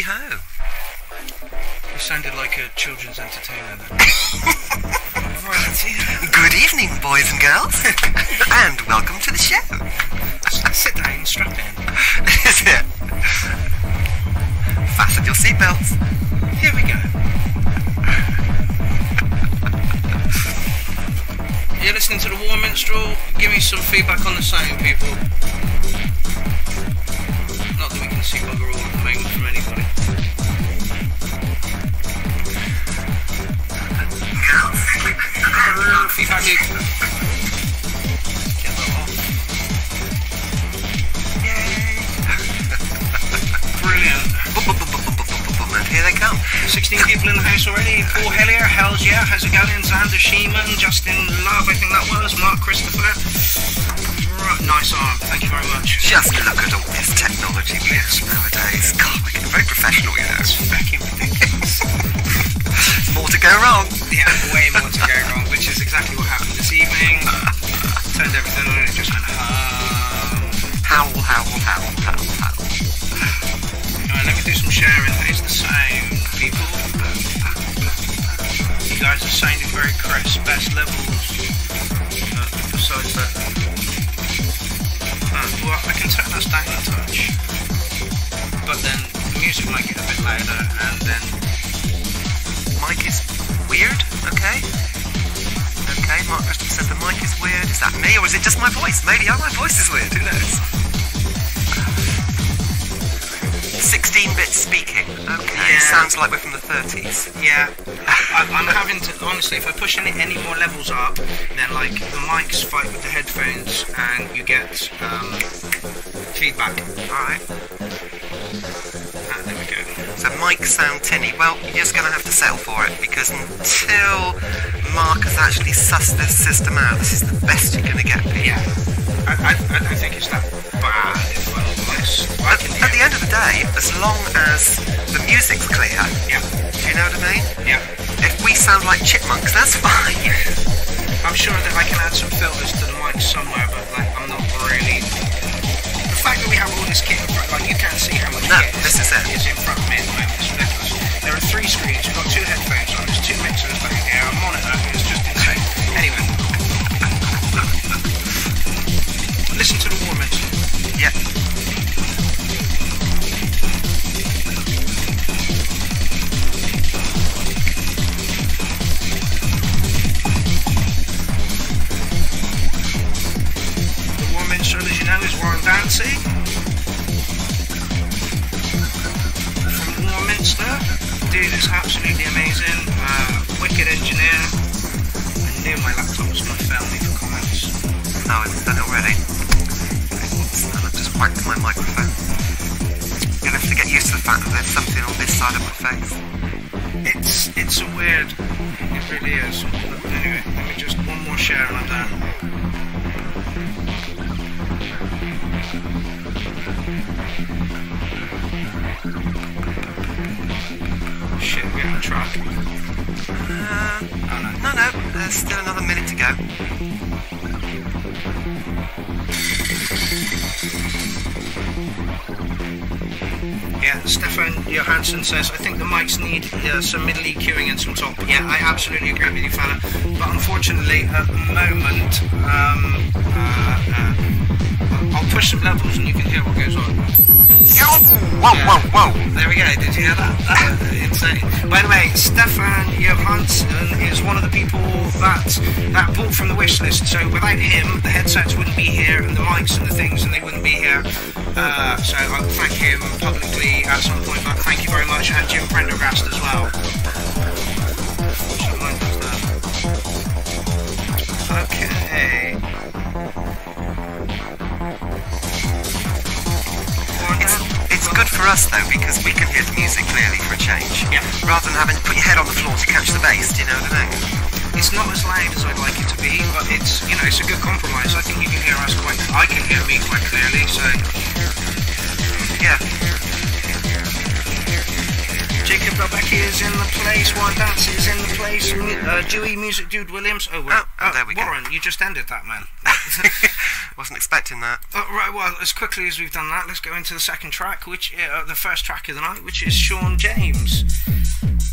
Righty-ho. You sounded like a children's entertainer then. Good evening, boys and girls. And welcome to the show. Sit down, strap in. Is it? Fasten your seatbelts. Here we go. You're listening to the War Minstrel. Give me some feedback on the sound, people. Not that we can see bugger all at the moment from anybody. Feedback, dude. Get that off. Yay! Brilliant. And here they come. 16 people in the house already. Paul Hellier, hells yeah. How's it going? Xander Sheeman, Justin Love, I think that was. Mark Christopher. Right, nice arm. Thank you very much. Just look at all this technology nowadays. God, we're getting very professional, you know. It's fucking ridiculous. More to go wrong. Yeah, way more to go wrong, which is exactly what happened this evening. Turned everything on and it just went howl, howl, howl, howl, howl. Alright, let me do some sharing. How's the sound, people? You guys are sounding very crisp. Best levels. Besides that. Well, I can turn us down a touch. But then the music might get a bit louder and then... Mic is weird, okay? Okay, Mark Christopher said the mic is weird. Is that me or is it just my voice? Maybe my voice is weird, who knows? 16-bit speaking. Okay, yeah. Sounds like we're from the 30s. Yeah. I'm having to, honestly, if I push any more levels up, then like the mics fight with the headphones and you get feedback. Alright. There we go. So mics sound tinny. Well, you're just going to have to settle for it because until Mark has actually sussed this system out, this is the best you're going to get. Yeah. I don't think it's that bad. At the end of the day, as long as the music's clear, yeah. Do you know what I mean? Yeah. If we sound like chipmunks, that's fine. I'm sure that I can add some filters to the mic somewhere, but like I'm not really. The fact that we have all this kit, like you can't see how much kit this is in front of me at the moment. It's ridiculous. There are 3 screens. We've got 2 headphones on. There's 2 mixers back here. A monitor. It's just insane. Anyway, listen to the War Minstrel. Yeah. As you know, is Warren Dancy from Warminster. Dude is absolutely amazing. Wicked engineer. I knew my laptop was going to fail me for comments. No, it's done it already. I've just whacked my microphone. You're going to have to get used to the fact that there's something on this side of my face. It's a weird. It really is. But anyway, let me just one more share and I'm done. Shit, we're on track. No, there's still another minute to go. Yeah, Stefan Johansson says, I think the mics need some middle EQing and some top. Yeah, I absolutely agree with you, fella. But unfortunately, at the moment, I'll push some levels and you can hear what goes on. Whoa. There we go, did you hear that? Insane. By the way, Stefan Johansson is one of the people that bought from the wish list, so without him, the headsets wouldn't be here, and the mics and the things, and they wouldn't be here. So I'll thank him publicly at some point, but thank you very much, and Jim Prendergast as well. Okay. It's good for us though because we can hear the music clearly for a change. Yeah. Rather than having to put your head on the floor to catch the bass, do you know what I mean? It's not as loud as I'd like it to be, but it's, you know, it's a good compromise. I think you can hear us I can hear me quite clearly, so yeah. Jacob Rebecca is in the place, Warren Dancy is in the place, Dewey Music Dude Williams. Oh, well, there we go. Warren, you just ended that, man. Wasn't expecting that. Right, well, as quickly as we've done that, let's go into the second track, which the first track of the night, which is Sean James.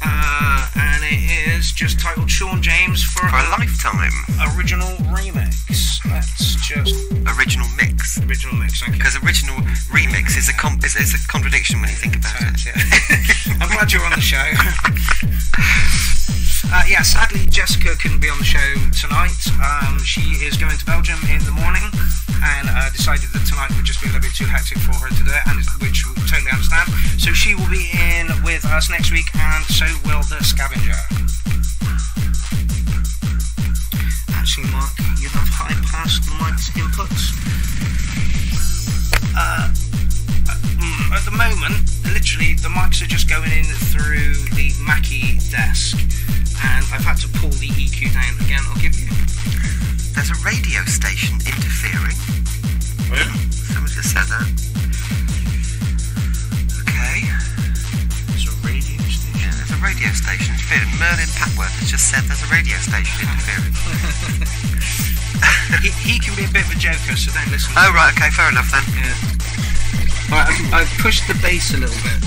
And it is just titled Sean James for a lifetime original remix. Let's just original mix. Original mix, thank you. Because original remix is a contradiction when you think about it. Yeah. I'm glad you're on the show. Yeah, sadly Jessica couldn't be on the show tonight. She is going to Belgium in the morning, and decided that tonight would just be a little bit too hectic for her to do it, and which we totally understand. So she will be in with us next week, and so will the Scavenger. Actually, Mark, you have high-passed the mic's inputs. At the moment, literally, the mics are just going in through the Mackie desk, and I've had to pull the EQ down again. I'll give you. There's a radio station interfering. Yeah. Someone just said that. Okay. There's a radio station. Yeah, there's a radio station interfering. Merlin Papworth has just said there's a radio station interfering. he can be a bit of a joker, so don't listen. Oh, right, okay, fair enough then. Yeah. Right, I've pushed the bass a little bit.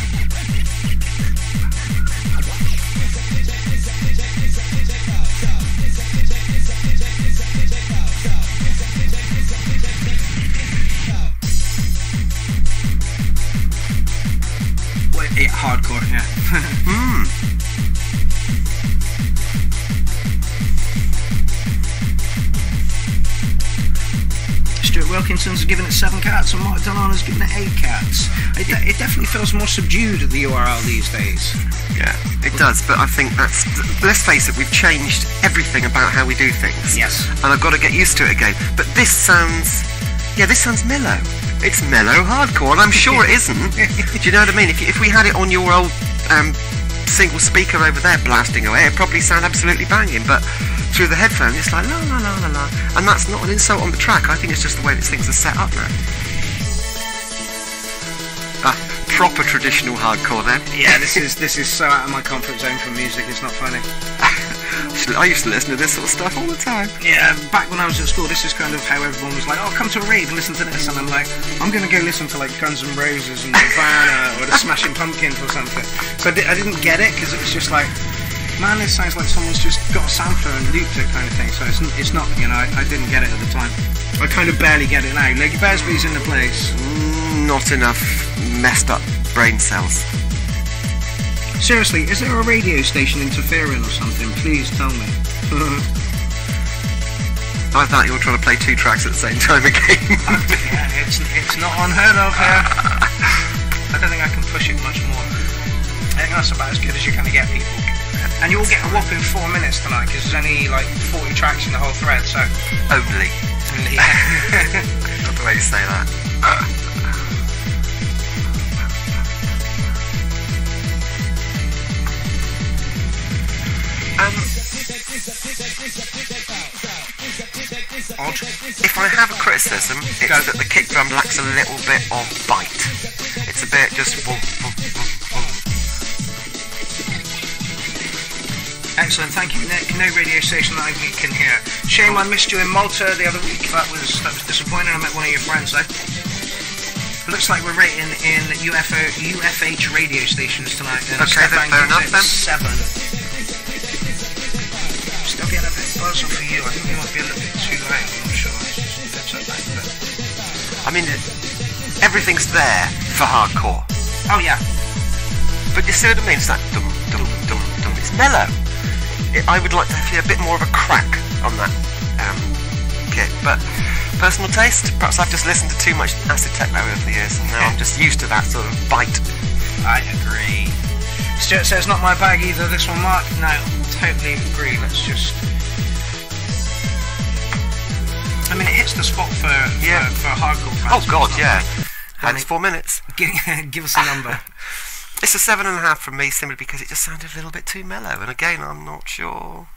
Wait, yeah, hardcore, yeah. Stuart Wilkinson's given it 7 cats, and Mark Delano's given it 8 cats. It definitely feels more subdued at the URL these days. Yeah, it does, but I think that's... Let's face it, we've changed everything about how we do things. Yes. And I've got to get used to it again. But this sounds... Yeah, this sounds mellow. It's mellow hardcore, and I'm sure it isn't. Do you know what I mean? If we had it on your old single speaker over there blasting away, it'd probably sound absolutely banging, but through the headphone it's like la la la la la. And that's not an insult on the track, I think it's just the way these things are set up now. Proper traditional hardcore then. Yeah, this is so out of my comfort zone for music, it's not funny. I used to listen to this sort of stuff all the time. Yeah, back when I was at school, this is kind of how everyone was like, oh, come to a rave and listen to this, and I'm like, I'm going to go listen to like Guns N' Roses and Nirvana or the Smashing Pumpkins or something. So I didn't get it, because it was just like, man, this sounds like someone's just got a sampler and looped it kind of thing. So it's not, you know, I didn't get it at the time. I kind of barely get it now. Leggy Bearsby's in the place. Not enough messed up brain cells. Seriously, is there a radio station interfering or something? Please tell me. I thought you were trying to play 2 tracks at the same time again. Yeah, it's not unheard of here. I don't think I can push it much more. I think that's about as good as you're going to get, people. And you'll get a whopping 4 minutes tonight, because there's only like 40 tracks in the whole thread, so... Only. Yeah. Not the way you say that. Odd. If I have a criticism, it's that the kick drum lacks a little bit of bite. It's a bit just... Excellent, thank you, Nick. No radio station that I can hear. Shame I missed you in Malta the other week. That was disappointing. I met one of your friends though. Looks like we're rating in UFH radio stations tonight. Okay, then, fair enough then. 7. Still getting a bit buzz for you. I think we might be a little bit too loud. I'm not sure. I mean, everything's there for hardcore. Oh yeah. But you see what I mean? It's like dum dum dum dum. It's mellow. I would like to hear a bit more of a crack on that kit, but personal taste, perhaps I've just listened to too much acid techno over the years, and now I'm just used to that sort of bite. I agree. Stuart says not my bag either, this one, Mark. No, totally agree. Let's just... I mean, it hits the spot for hardcore fans. Oh god, yeah. And it's 4 minutes. Give us a number. It's a 7.5 from me, simply because it just sounded a little bit too mellow, and again, I'm not sure.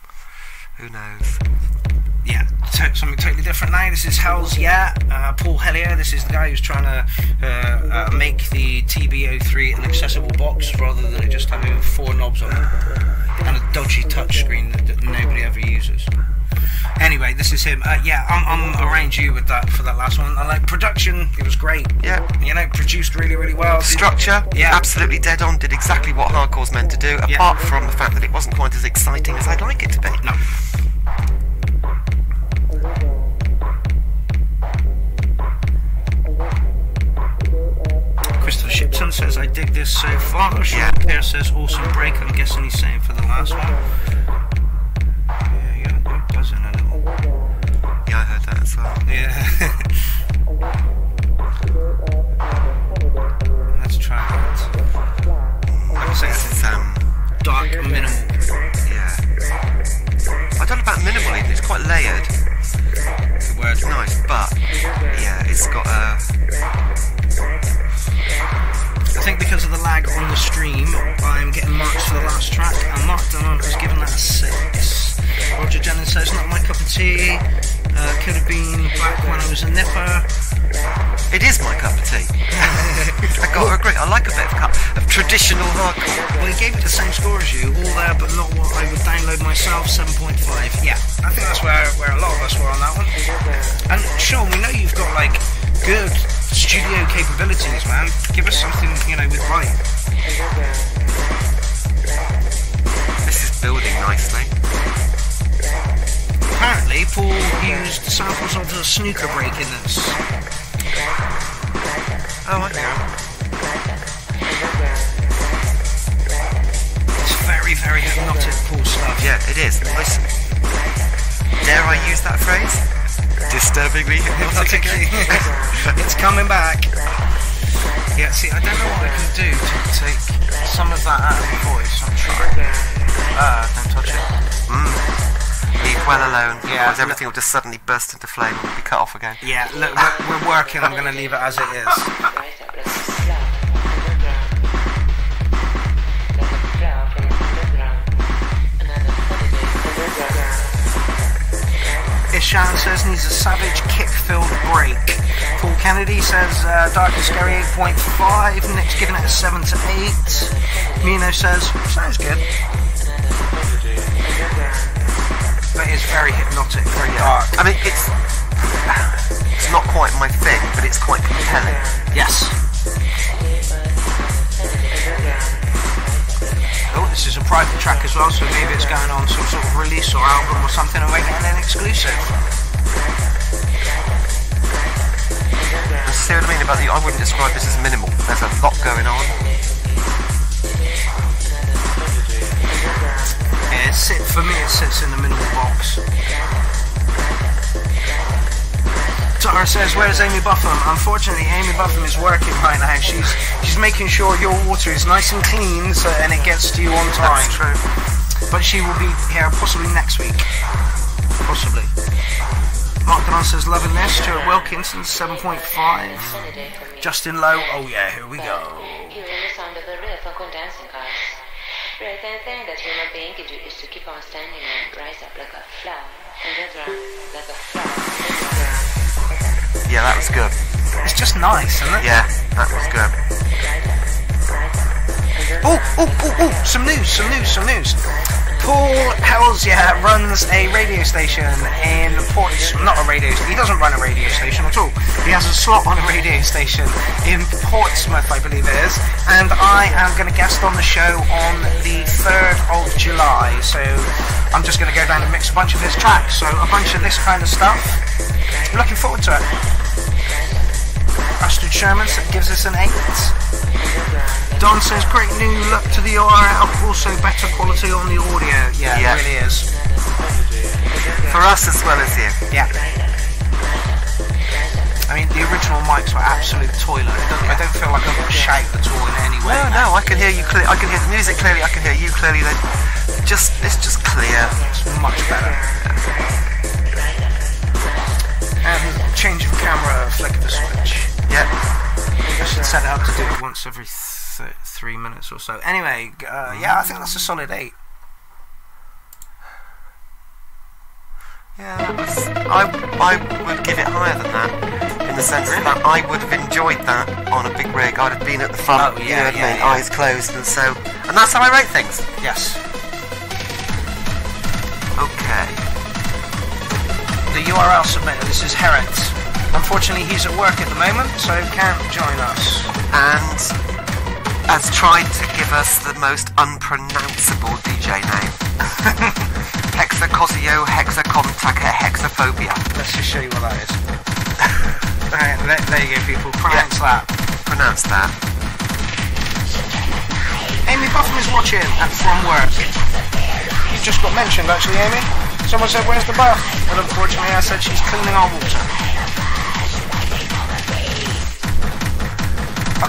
Who knows? Yeah, something totally different now. This is Hell's Yeah, Paul Hellier. This is the guy who's trying to make the TB03 an accessible box rather than it just having 4 knobs on it and a dodgy touchscreen that nobody ever uses. Anyway, this is him. Yeah, I'm around you with that for that last one. I like production. It was great. Yeah. You know, produced really, really well. Structure. Yeah. Absolutely dead on. Did exactly what hardcore's meant to do. Yeah. Apart from the fact that it wasn't quite as exciting as I'd like it to be. No. Christopher Shipton says, I dig this so far. Sean Pierre says, awesome break. I'm guessing he's saying for the last one. Yeah, you're buzzing a little. Yeah, I heard that as well. Yeah. Let's try that. Like I say, It's dark and minimal. yeah. I don't know about minimal even. It's quite layered. The word. It's nice, but yeah, it's got a. I think because of the lag on the stream, I'm getting marks for the last track, and Mark Dunn has given that a 6. Roger Jennings says, not my cup of tea. Could have been back when I was a nipper. It is my cup of tea. I got to agree. I like a bit of traditional hardcore. Well, he gave it the same score as you, all there, but not what I would download myself. 7.5. Yeah, I think that's where a lot of us were on that one. And Sean, we know you've got like good studio capabilities, man. Give us something, you know, with light. This is building nicely. Apparently, Paul used samples of the snooker break in this. Oh, I know. It's very, very hypnotic, Paul stuff. Yeah, it is. Listen. Dare I use that phrase? Disturbingly hypnotic. It's coming back. Yeah, see, I don't know what I can do to take some of that out of the voice. I'm trying. Don't touch it. Leave well alone. Yeah. Otherwise everything will just suddenly burst into flame and be cut off again. Yeah, look, we're working. I'm going to leave it as it is. Ishan says needs a savage kick-filled break. Paul Kennedy says Dark and Scary 8.5. Nick's giving it a 7 to 8. Mino says sounds good. But it's very hypnotic, very dark. I mean, it's not quite my thing, but it's quite compelling. Yes. Oh, this is a private track as well, so maybe it's going on some sort of release or album or something, and we're getting an exclusive. See what I mean about I wouldn't describe this as minimal. There's a lot going on. Yeah, for me it sits in the minimal box. Tara says, where's Amy Buffum? Unfortunately, Amy Buffum is working right now. She's making sure your water is nice and clean and it gets to you on time. That's true. But she will be here possibly next week. Possibly. Mark Dunn says, loving this. Stuart Wilkinson, 7.5. Justin Lowe, oh yeah, here we go. Hearing the sound of the riff and dancing, guys. Right thing that human being can do is to keep on standing and rise up like a flower and then round like a flower. Yeah, that was good. It's just nice, isn't it? Yeah, that was good. Oh, some news. Paul Hells, runs a radio station in Portsmouth. Not a radio station. He doesn't run a radio station at all. He has a slot on a radio station in Portsmouth, I believe it is. And I am going to guest on the show on the 3rd of July. So I'm just going to go down and mix a bunch of his tracks. So a bunch of this kind of stuff. Looking forward to it. Astrid Sherman gives us an 8. Don says, great new look to the URL, also better quality on the audio. Yeah, it really is. For us as well as you. Yeah. I mean, the original mics were absolute toilet. I don't feel like I've got a shout at all in any way. No, I can hear you clearly. I can hear the music clearly. I can hear you clearly. It's just clear. It's much better. And change of camera, flick of the switch. Yeah. I should set it up to do it once every 3 minutes or so. Anyway, I think that's a solid 8. Yeah, I would give it higher than that, in the sense that I would have enjoyed that on a big rig. I'd have been at the front, eyes closed, and that's how I rate things. Yes. Okay. URL submitter. This is Heret. Unfortunately, he's at work at the moment, so can't join us. And has tried to give us the most unpronounceable DJ name. Hexacosio, hexacontaka, hexaphobia. Let's just show you what that is. Right, there you go, people. Pronounce that. Pronounce that. Amy Buffum is watching from work. You just got mentioned, actually, Amy. Someone said, "Where's the buff?" But unfortunately, I said she's cleaning our water.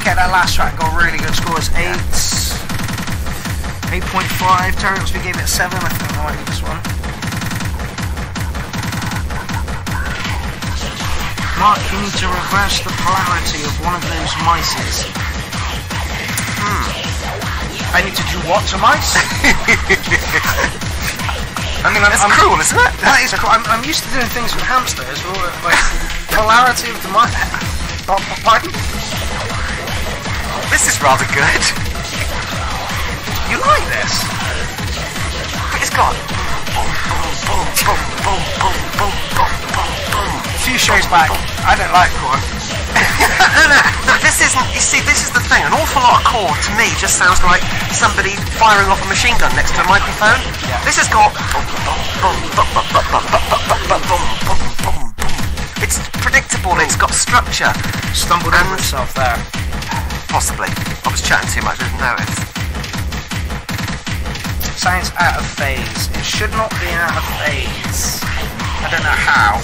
Okay, that last track got really good scores. 8.5. Terrence, we gave it 7. I think I might do this one. Mark, you need to reverse the polarity of one of those mices. I need to do what to mice? I mean, That's cruel, isn't it? That is cruel. I'm used to doing things with hamsters. Or, like, polarity of the mice. Pardon? This is rather good. You like this? But it's got boom, boom, boom, boom, boom, boom, boom, boom, boom, boom. A few shows back, I don't like core. No, this isn't. You see, this is the thing. An awful lot of core to me just sounds like somebody firing off a machine gun next to a microphone. Yeah. This has got boom, boom, boom, boom, boom, boom, boom, boom, boom, boom, boom, boom. It's predictable. It's got structure. Stumbled over itself there. Possibly. I was chatting too much. I didn't notice. Sounds out of phase. It should not be out of phase. I don't know how.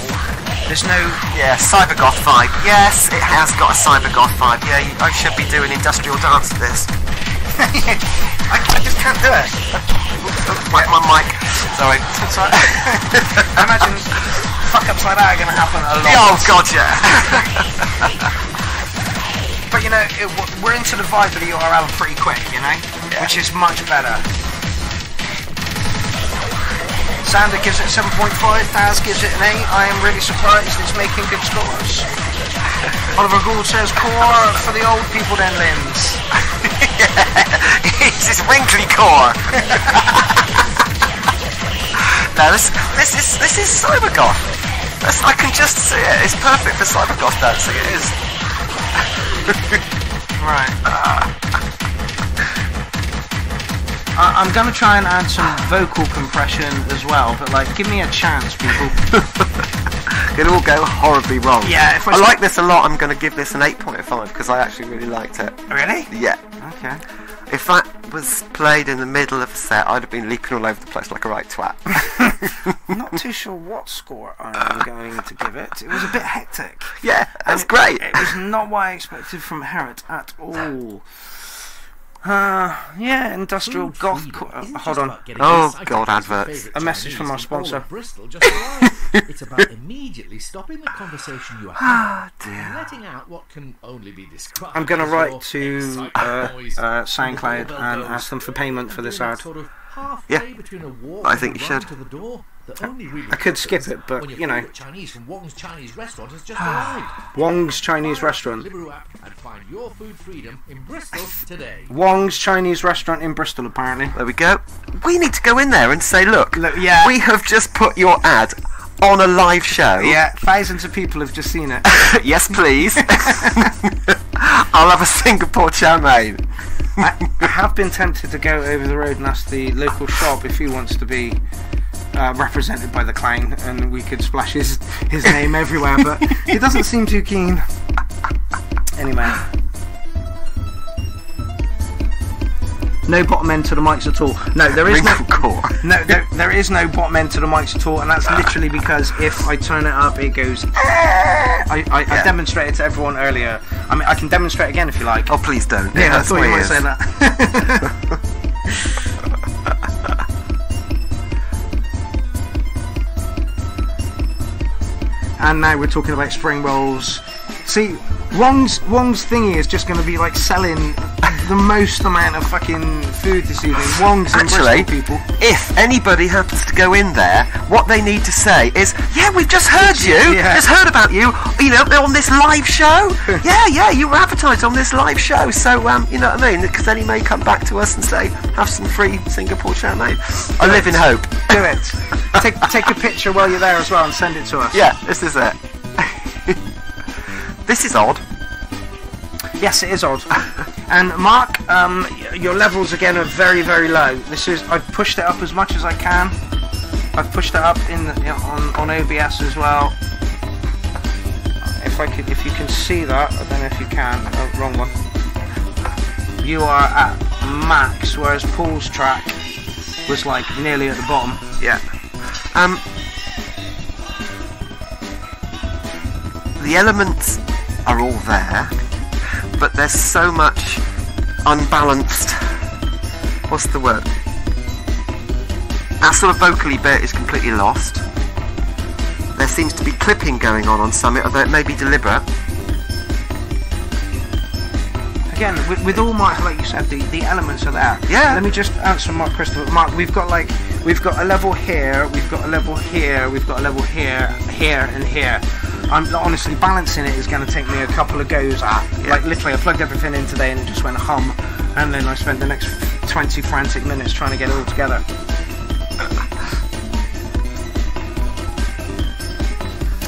There's no... Yeah, cybergoth vibe. Yes, it has got a cybergoth vibe. Yeah, I should be doing industrial dance to this. I just can't do it. Whack my mic. Sorry. I imagine fuck-ups like that are going to happen a lot. Oh, God, yeah. But, you know, we're into the vibe of the URL pretty quick, you know? Yeah. Which is much better. Sander gives it 7.5, Taz gives it an 8. I am really surprised it's making good scores. Oliver Gould says, core for the old people then, limbs. It's his wrinkly core. No, this is cybergoth. I can just see it. It's perfect for cybergoth dancing. It is. Right. I'm going to try and add some vocal compression as well, but like, give me a chance, people. It all go horribly wrong. Yeah, if I like this a lot. I'm going to give this an 8.5 because I actually really liked it. Really? Yeah. Okay. If that was played in the middle of a set, I'd have been leaping all over the place like a right twat. I'm not too sure what score I'm going to give it. It was a bit hectic. Yeah, that's great. It was not what I expected from Heret at all. Yeah, industrial goth. Hold on. Oh God, adverts. A message from our sponsor. It's about immediately stopping the conversation you are having and letting out what can only be described. I'm going to as write your to exciting SoundCloud and ask them for payment for this ad. Yeah, I think you should. I could skip it, but you know. Chinese from Wong's Chinese restaurant has just arrived. Wong's Chinese restaurant. Deliveroo app and find your food freedom in Bristol today. Wong's Chinese restaurant in Bristol, apparently. There we go. We need to go in there and say, look, yeah. We have just put your ad on a live show. Yeah, thousands of people have just seen it. Yes, please. I'll have a Singapore chow mein. I have been tempted to go over the road and ask the local shop if he wants to be represented by the clown, and we could splash his name everywhere, but he doesn't seem too keen. Anyway. No bottom end to the mics at all. No, there is there is no bottom end to the mics at all, and that's literally because if I turn it up, it goes. I demonstrated to everyone earlier. I mean, I can demonstrate again if you like. Oh, please don't. Yeah, I thought you might say that. And now we're talking about spring rolls. See, Wong's thingy is just going to be like selling the most amount of fucking food this evening. Wongs and Actually, Bristol people. if anybody happens to go in there, what they need to say is, yeah, we've just heard you, Yeah. just heard about you, on this live show. yeah, you were advertised on this live show, so, you know what I mean? Because then he may come back to us and say, have some free Singapore champagne. I live in hope. Do it. Take a picture while you're there as well and send it to us. Yeah, this is it. This is odd. Yes, it is odd. And Mark, your levels again are very, very low. I've pushed it up as much as I can. I've pushed it up on OBS as well. If you can see that, I don't know if you can. Oh, wrong one. You are at max, whereas Paul's track was like nearly at the bottom. Yeah. The elements are all there, but there's so much unbalanced. What's the word? That sort of vocally bit is completely lost. There seems to be clipping going on some, although it may be deliberate. Again, with all Mark, like you said, the elements are there. Yeah. Let me just answer Mark Christopher. Mark, we've got a level here, we've got a level here, we've got a level here, here, and here. I'm honestly balancing it is going to take me a couple of goes at. Yeah. Like literally, I plugged everything in today and it just went hum, and then I spent the next 20 frantic minutes trying to get it all together.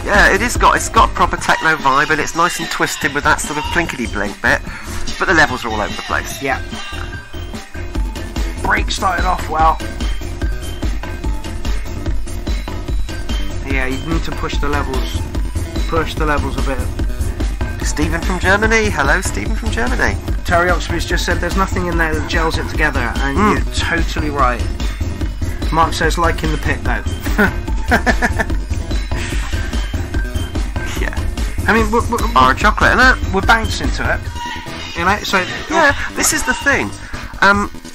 Yeah, it's got a proper techno vibe, and it's nice and twisted with that sort of plinkety blink bit. But the levels are all over the place. Yeah. Break started off well. Yeah, you need to push the levels. Push the levels a bit. Stephen from Germany. Hello, Stephen from Germany. Terry Oxford's just said there's nothing in there that gels it together, and you're totally right. Mark says like in the pit though. Yeah. I mean, Bar of chocolate, isn't it? we're bouncing to it. You know, so Yeah, this is the thing.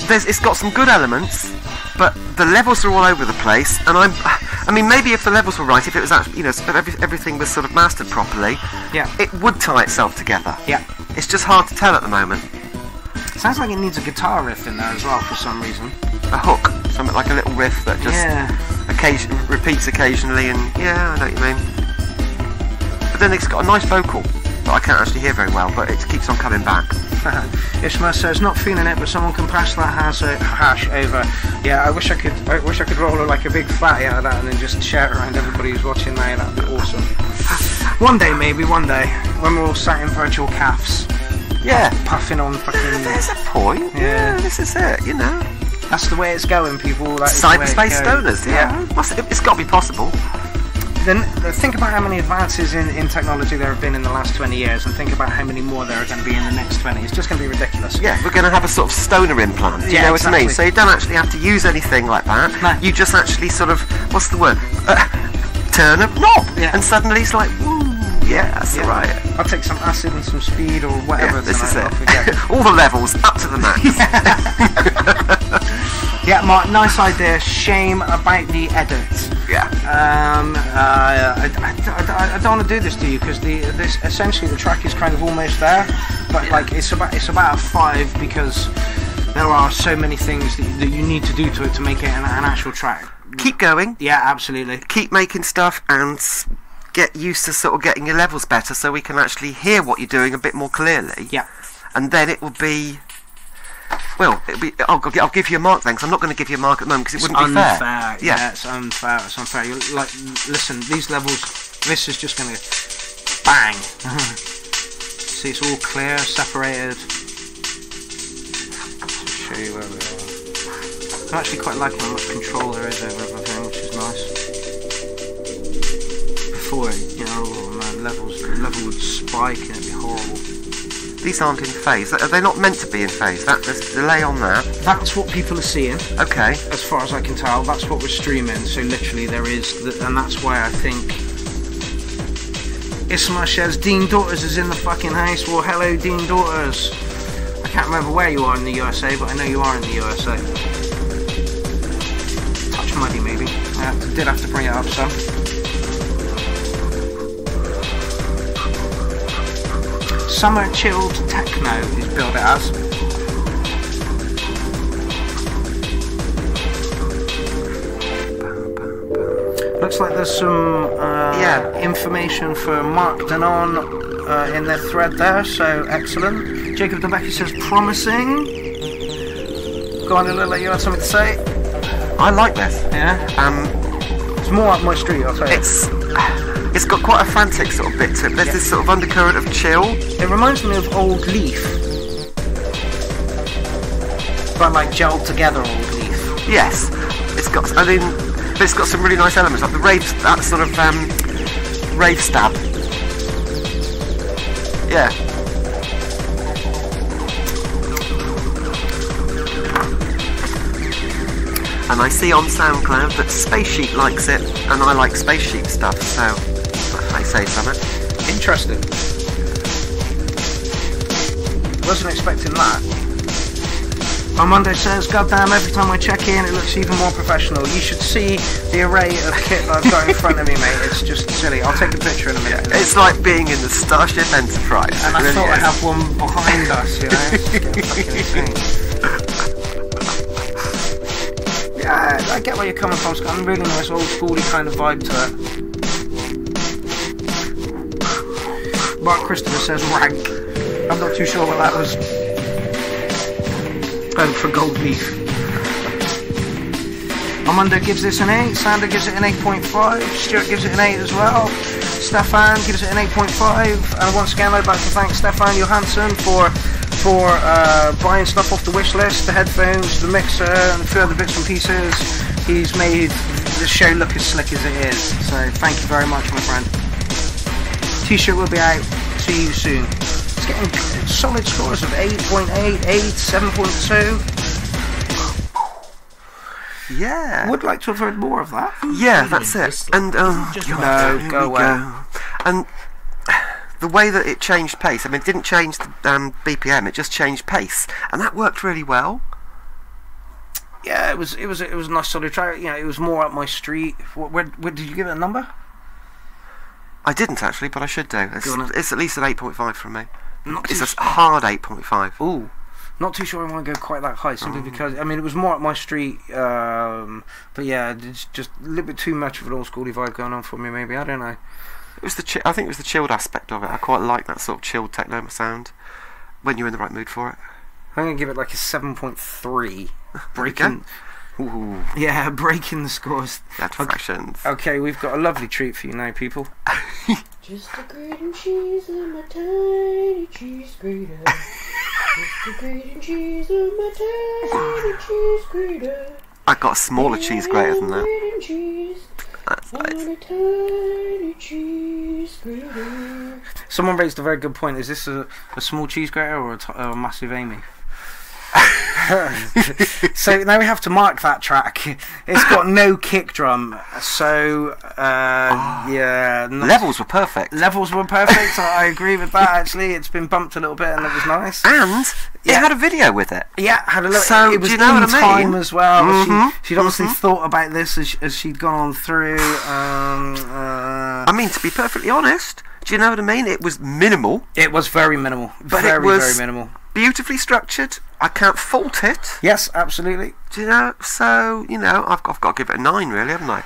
It's got some good elements, but the levels are all over the place. And I mean, maybe if the levels were right, if it was actually, if everything was sort of mastered properly, yeah, it would tie itself together. yeah. It's just hard to tell at the moment. Sounds like it needs a guitar riff in there as well for some reason. A hook, something like a little riff that just repeats occasionally, and yeah, I know what you mean. But then it's got a nice vocal that I can't actually hear very well, but it keeps on coming back. Ishmael says not feeling it, but someone can pass that hash over. Yeah, I wish I could roll like a big fatty out of that and then just share it around everybody who's watching now. That'd be awesome. One day, maybe one day, when we're all sat in virtual calves. Yeah, Puffing on fucking. there's a point. Yeah, this is it. That's the way it's going, people. That is the way it Cyberspace goes. stoners. Yeah, it's got to be possible. Then think about how many advances in technology there have been in the last 20 years, and think about how many more there are going to be in the next 20. It's just going to be ridiculous. Yeah, we're going to have a sort of stoner implant. Do you know what I mean? So you don't actually have to use anything like that. No. You just actually sort of, what's the word? Turn a knob, and suddenly it's like, woo, yeah, that's right. I'll take some acid and some speed or whatever. Yeah, this is tonight, it. I'll forget. All the levels up to the max. Yeah, Mark, nice idea. Shame about the edit. Yeah. I don't want to do this to you because essentially the track is kind of almost there, but like it's about a 5 because there are so many things that you need to do to it to make it an actual track. Keep going. Yeah, absolutely. Keep making stuff and get used to sort of getting your levels better so we can actually hear what you're doing a bit more clearly. Yeah. And then it will be... Well, I'll give you a mark then, because I'm not going to give you a mark at the moment because it wouldn't be fair. Yeah, it's unfair. It's unfair. Listen, these levels. This is just going to bang. See, it's all clear, separated. I'll show you where we are. I'm actually quite liking how much control there is over everything, which is nice. Before, the level would spike and it'd be horrible. These aren't in phase. Are they not meant to be in phase? There's a delay on that. That's what people are seeing. Okay. As far as I can tell, that's what we're streaming. So literally, there is, and that's why I think. Isma says Dean Daughters is in the fucking house. Well, hello, Dean Daughters. I can't remember where you are in the USA, but I know you are in the USA. Touch muddy, maybe. I did have to bring it up some. Summer chilled techno is billed as. looks like there's some information for Mark Denon in their thread there, so excellent. Jacob DeBecker says promising. Go on, Lila, you had something to say? I like this. Yeah? It's more up my street, I'll tell you. It's got quite a frantic sort of bit to it. There's this sort of undercurrent of chill. It reminds me of Old Leaf. But like gelled together Old Leaf. Yes. It's got, but it's got some really nice elements, like the rave, that sort of rave stab. Yeah. And I see on SoundCloud that Space Sheep likes it, and I like Space Sheep stuff, so I say something. Interesting. Wasn't expecting that. Armando says, goddamn, every time I check in it looks even more professional. You should see the array of kit that I've got in front of me, mate. It's just silly. I'll take a picture in a minute. It's like being in the Starship Enterprise. And I thought I'd have one behind us, you know? It's getting fucking insane. Yeah, I get where you're coming from. It's got a really nice old schooly kind of vibe to it. Mark Christopher says rank. I'm not too sure what that was. For Gold Leaf. Armando gives this an 8, Sander gives it an 8.5, Stuart gives it an 8 as well, Stefan gives it an 8.5, and once again I'd like to thank Stefan Johansson for buying stuff off the wish list, the headphones, the mixer, and a few other bits and pieces. He's made the show look as slick as it is, so thank you very much, my friend. T-shirt will be out, see you soon. It's getting solid scores of 8.8, 8, 7.2. Yeah. Would like to have heard more of that. Yeah, that's it. And no, go away. And the way that it changed pace, I mean, it didn't change the BPM, it just changed pace, and that worked really well. Yeah, it was a nice solid track. You know, it was more up my street. Where did you give it a number? I didn't actually, but I should do. It's at least an 8.5 from me. It's a hard 8.5. Ooh. Not too sure I want to go quite that high, simply because, I mean, it was more up my street, but yeah, it's just a little bit too much of an old schooly vibe going on for me, maybe, I don't know. It was I think it was the chilled aspect of it. I quite like that sort of chilled techno sound, when you're in the right mood for it. I'm going to give it like a 7.3. Breaking. Ooh. Yeah, breaking the scores. That's fractions. Okay, we've got a lovely treat for you now, people. Just a grating cheese in my tiny cheese grater. Just a grating cheese in my tiny cheese grater. I got a smaller cheese grater than that. Cheese That's on nice. a tiny cheese grater. Someone raised a very good point. Is this a small cheese grater or a massive Amy? So now we have to mark that track. It's got no kick drum, so yeah. Levels were perfect. Levels were perfect. I agree with that. Actually, it's been bumped a little bit, and it was nice. And it had a video with it. Yeah, had a little. So, it was do you know in what I mean? time as well. Mhm, She'd obviously thought about this as she'd gone on through. I mean, to be perfectly honest, do you know what I mean? It was minimal. It was very minimal, But very it was very minimal. Beautifully structured. I can't fault it. Yes, absolutely. Do you know? So, you know, I've got to give it a 9, really, haven't I?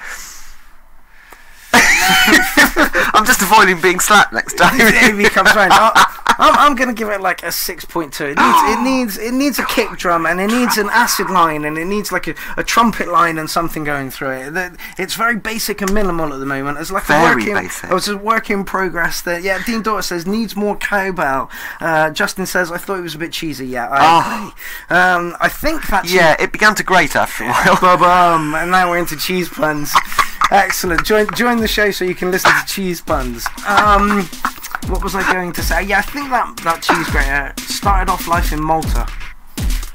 I'm just avoiding being slapped next time. If he comes round, I'm going to give it like a 6.2. It needs a kick drum, and it needs an acid line, and it needs like a trumpet line and something going through it. It's very basic and minimal at the moment. It's like basic. It's a work in progress. That Dean Daughter says needs more cowbell. Justin says I thought it was a bit cheesy. Yeah, I agree. I think that's it began to grate after a while. Ba-bum, and now we're into cheese puns. Excellent. Join the show so you can listen to cheese puns. What was I going to say? Yeah, I think that cheese grater started off life in Malta,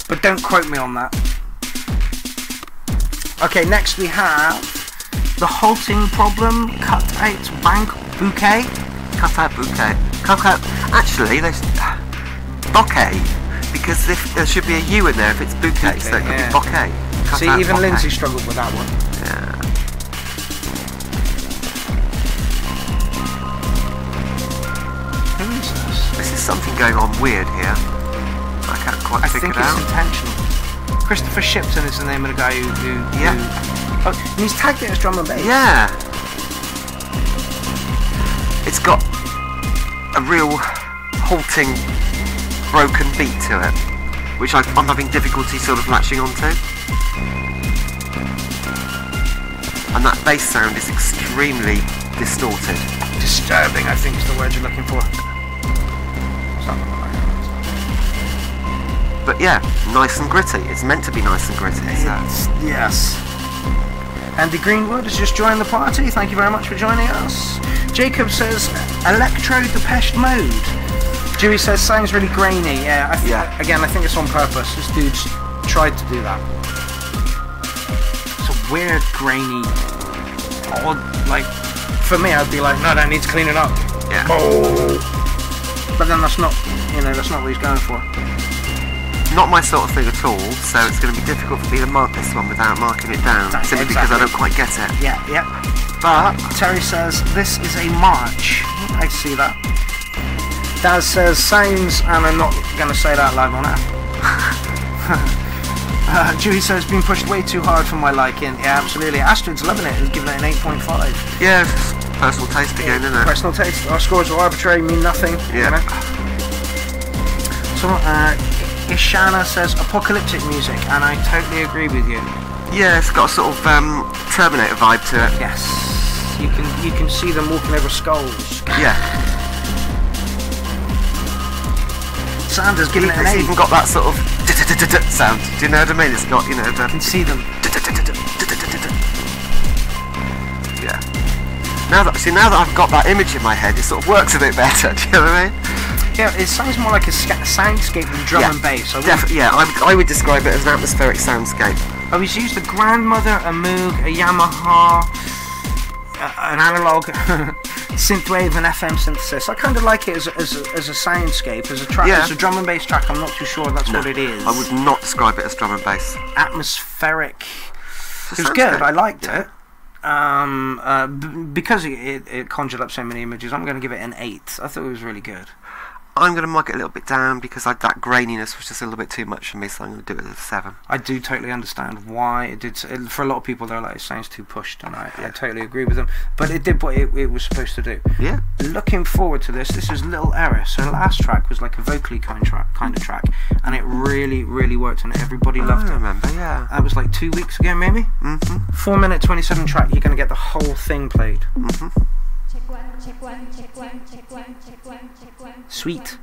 but don't quote me on that. Okay, next we have the halting problem. Cut out bank bouquet. Cut out bouquet. Cut out. Actually, there's bouquet, because there should be a U in there if it's bouquet, so it could be bouquet. Cut See, out even bouquet. Lindsay struggled with that one. Yeah. This is something going on weird here. I can't quite figure it out. I think it's intentional. Christopher Shipton is the name of the guy who Yeah. and he's tagged it as drum and bass. Yeah. got a real halting, broken beat to it, which I'm having difficulty sort of latching onto. And that bass sound is extremely distorted. Disturbing, I think, is the word you're looking for. But yeah, nice and gritty. It's meant to be nice and gritty. So. Yes. Andy Greenwood has just joined the party. Thank you very much for joining us. Jacob says, Electro Depeche Mode. Dewey says, sounds really grainy. Yeah, again, I think it's on purpose. This dude's tried to do that. It's a weird, grainy, odd, like, for me, I'd be like, no, that needs cleaning up. Yeah. Oh. But then that's not, that's not what he's going for. Not my sort of thing at all, so it's going to be difficult for me to mark this one without marking it down, simply because I don't quite get it. Yeah. But Terry says, this is a march. I see that. Daz says, sounds, and I'm not going to say that live on air. Dewey says, been pushed way too hard for my liking. Yeah, absolutely. Astrid's loving it and giving it an 8.5. Yeah, personal taste again, isn't it? Personal taste. Our scores are arbitrary, mean nothing. Yeah. So, Ishana says, apocalyptic music, and I totally agree with you. Yeah, it's got a sort of Terminator vibe to it. Yes. You can see them walking over skulls. Yeah. Sanders giving it an 8. It's even got that sort of sound. Do you know what I mean? It's got, I can see them. Yeah. Now that I've got that image in my head, it sort of works a bit better. Do you know what I mean? Yeah, it sounds more like a soundscape than drum and bass. I would describe it as an atmospheric soundscape. Oh, he's used a grandmother, a Moog, a Yamaha, an analog, synthwave, and FM synthesis. I kind of like it as a soundscape, as a track, as a drum and bass track. I'm not too sure that's what it is. I would not describe it as drum and bass. Atmospheric. It was good. I liked it. Because it conjured up so many images, I'm going to give it an 8. I thought it was really good. I'm going to mark it a little bit down because that graininess was just a little bit too much for me, so I'm going to do it as a 7. I do totally understand why it did. For a lot of people, they're like, it sounds too pushed, and I totally agree with them. But it did what it was supposed to do. Yeah. Looking forward to this. This is Little Eris. Her last track was like a vocally kind of track, and it really, really worked, and everybody loved it. I remember, yeah. That was like 2 weeks ago, maybe. 4-minute 27 track. You're going to get the whole thing played. Sweet.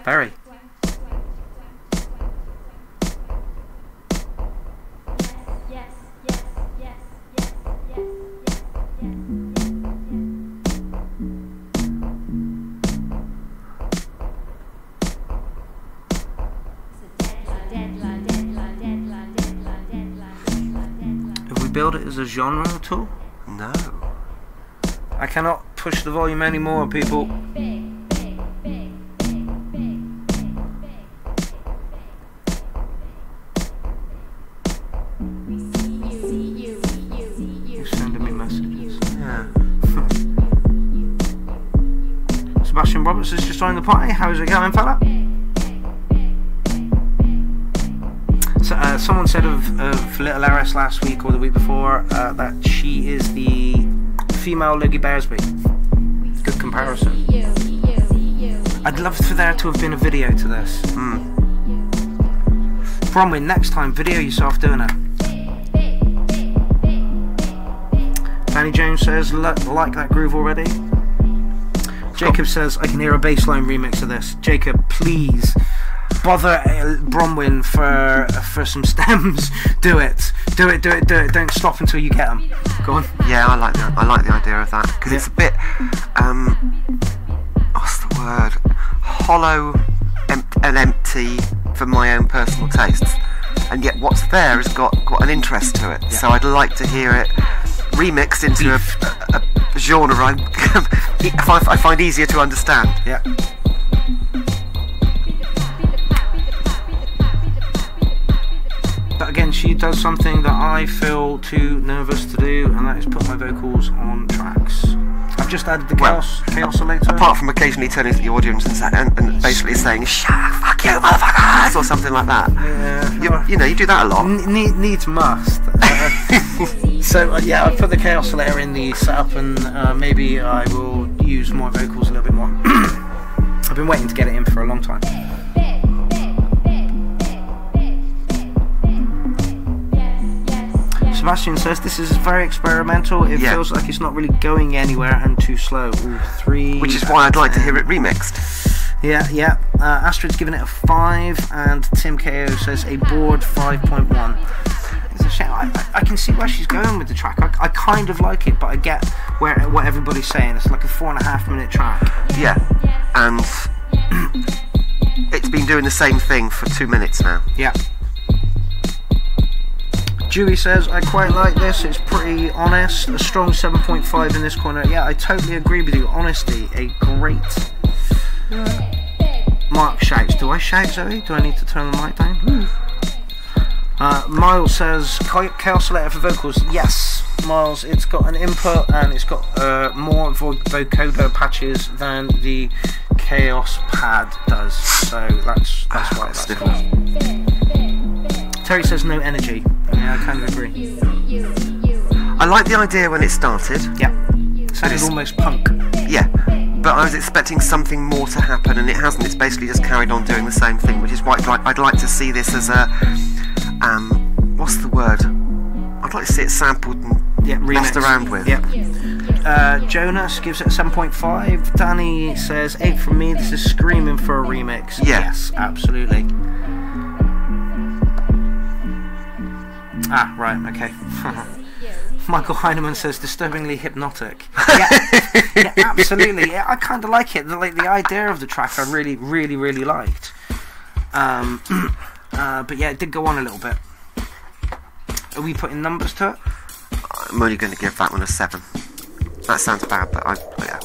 Very. Have we built it as a genre at all? No. I cannot push the volume anymore, people. You're sending me messages. Yeah. Sebastian Roberts has just joined the party. How's it going, fella? So, someone said of Little Eris last week or the week before that she is the female Logie Bearsby. Good comparison. I'd love for there to have been a video to this. Bronwyn, next time, video yourself doing it. Danny Jones says, like that groove already. Jacob says, I can hear a bassline remix of this. Jacob, please bother Bronwyn for some stems. Do it. Don't stop until you get them. Go on. Yeah, I like the idea of that because it's a bit what's the word? Hollow and empty for my own personal tastes, and yet what's there has got an interest to it. Yeah. So I'd like to hear it remixed into a genre I find easier to understand. Yeah. But again, she does something that I feel too nervous to do, and that is put my vocals on tracks. I've just added the chaos oscillator. Apart from occasionally turning to the audience and basically saying, fuck you, motherfuckers, or something like that. Yeah. You do that a lot. Needs must. So yeah, I put the chaos layer in the setup, and maybe I will use more vocals a little bit more. I've been waiting to get it in for a long time. Sebastian says this is very experimental. It feels like it's not really going anywhere and too slow. Ooh, 3. Which is why I'd like to hear it remixed. Yeah, yeah. Astrid's giving it a 5, and Tim KO says a bored 5.1. It's a shame. I can see where she's going with the track. I kind of like it, but I get what everybody's saying. It's like a 4.5-minute track. Yeah, and it's been doing the same thing for 2 minutes now. Yeah. Dewey says, I quite like this, it's pretty honest, a strong 7.5 in this corner. Yeah, I totally agree with you, honesty, a great... Mark shouts, do I shout, Zoe? Do I need to turn the mic down? Miles says, Chaos Selector for vocals. Yes, Miles, it's got an input and it's got more vocoder patches than the Chaos Pad does, so that's why it's different. Terry says no energy. Yeah, I kind of agree. I like the idea when it started. Yeah. It sounded almost punk. Yeah. But I was expecting something more to happen, and it hasn't. It's basically just carried on doing the same thing, which is why I'd like to see this as a... what's the word? I'd like to see it sampled and messed around with. Yeah. Jonas gives it a 7.5. Danny says 8 from me. This is screaming for a remix. Yeah. Yes, absolutely. Ah, right, okay. Michael Heineman says disturbingly hypnotic. Yeah, absolutely. Yeah, I kind of like it. The idea of the track I really, really, really liked. But yeah, it did go on a little bit. Are we putting numbers to it? I'm only going to give that one a 7. That sounds bad, but yeah.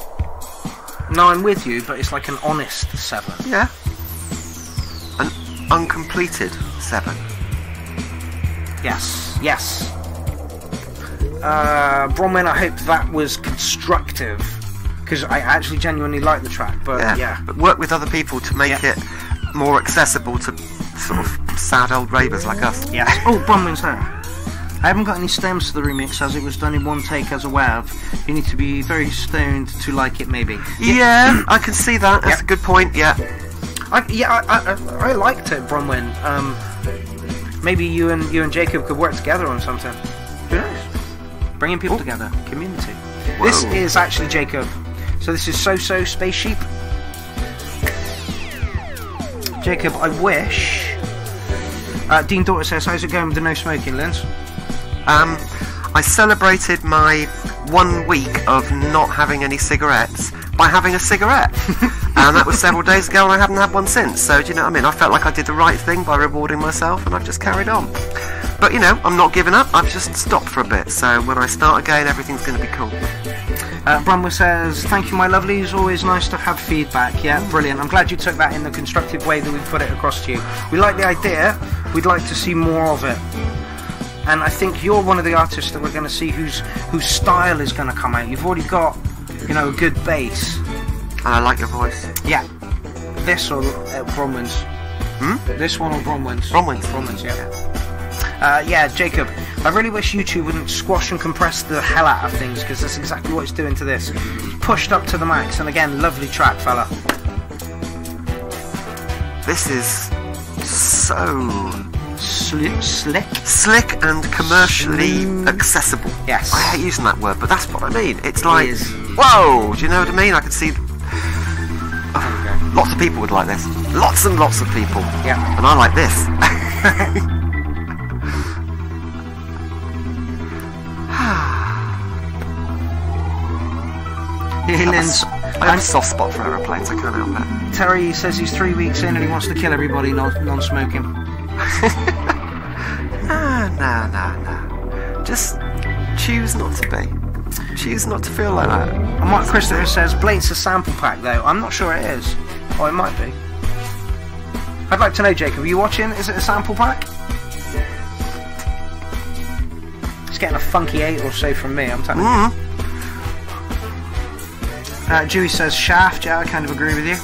No, I'm with you, but it's like an honest 7. Yeah. An uncompleted 7. Yes, yes. Bronwyn, I hope that was constructive, because I actually genuinely like the track, but yeah. But work with other people to make it more accessible to sort of sad old ravers like us. Yes. Oh, Bronwyn's there. I haven't got any stems to the remix as it was done in one take as a WAV. You need to be very stoned to like it, maybe. Yeah, I can see that. That's a good point, yeah. I liked it, Bronwyn. Maybe you and Jacob could work together on something. Who knows? Bringing people together. Community. Whoa. This is actually Jacob. So this is So-So Space Sheep. Jacob, I wish... Dean Daughter says, how's it going with the no smoking, Linz? I celebrated my 1 week of not having any cigarettes by having a cigarette. And that was several days ago, and I haven't had one since. So, do you know what I mean? I felt like I did the right thing by rewarding myself, and I've just carried on. But, you know, I'm not giving up. I've just stopped for a bit. So when I start again, everything's going to be cool. Brumwell says, thank you, my lovelies. Always nice to have feedback. Yeah, brilliant. I'm glad you took that in the constructive way that we put it across to you. We like the idea. We'd like to see more of it. And I think you're one of the artists that we're going to see whose style is going to come out. You've already got, you know, a good bass. And I like your voice. Yeah. This or Bronwyn's? This one or Bronwyn's? Bronwyn's, yeah. Yeah, Jacob, I really wish YouTube wouldn't squash and compress the hell out of things, because that's exactly what it's doing to this. Pushed up to the max, and again, lovely track, fella. This is so... Slick and commercially accessible. Yes. I hate using that word, but that's what I mean. It's like, whoa, do you know what I mean? I can see... lots of people would like this. Lots and lots of people. Yeah. And I like this. I have a soft spot for aeroplanes, I can't help it. Terry says he's 3 weeks in and he wants to kill everybody non-smoking. No. Just choose not to be. Choose not to feel like that. And Mark Christopher says, Blade's a sample pack though. I'm not sure it is. Oh, it might be. I'd like to know, Jacob, are you watching? Is it a sample pack? It's getting a funky 8 or so from me, I'm telling you. Dewey says Shaft. Yeah, I kind of agree with you.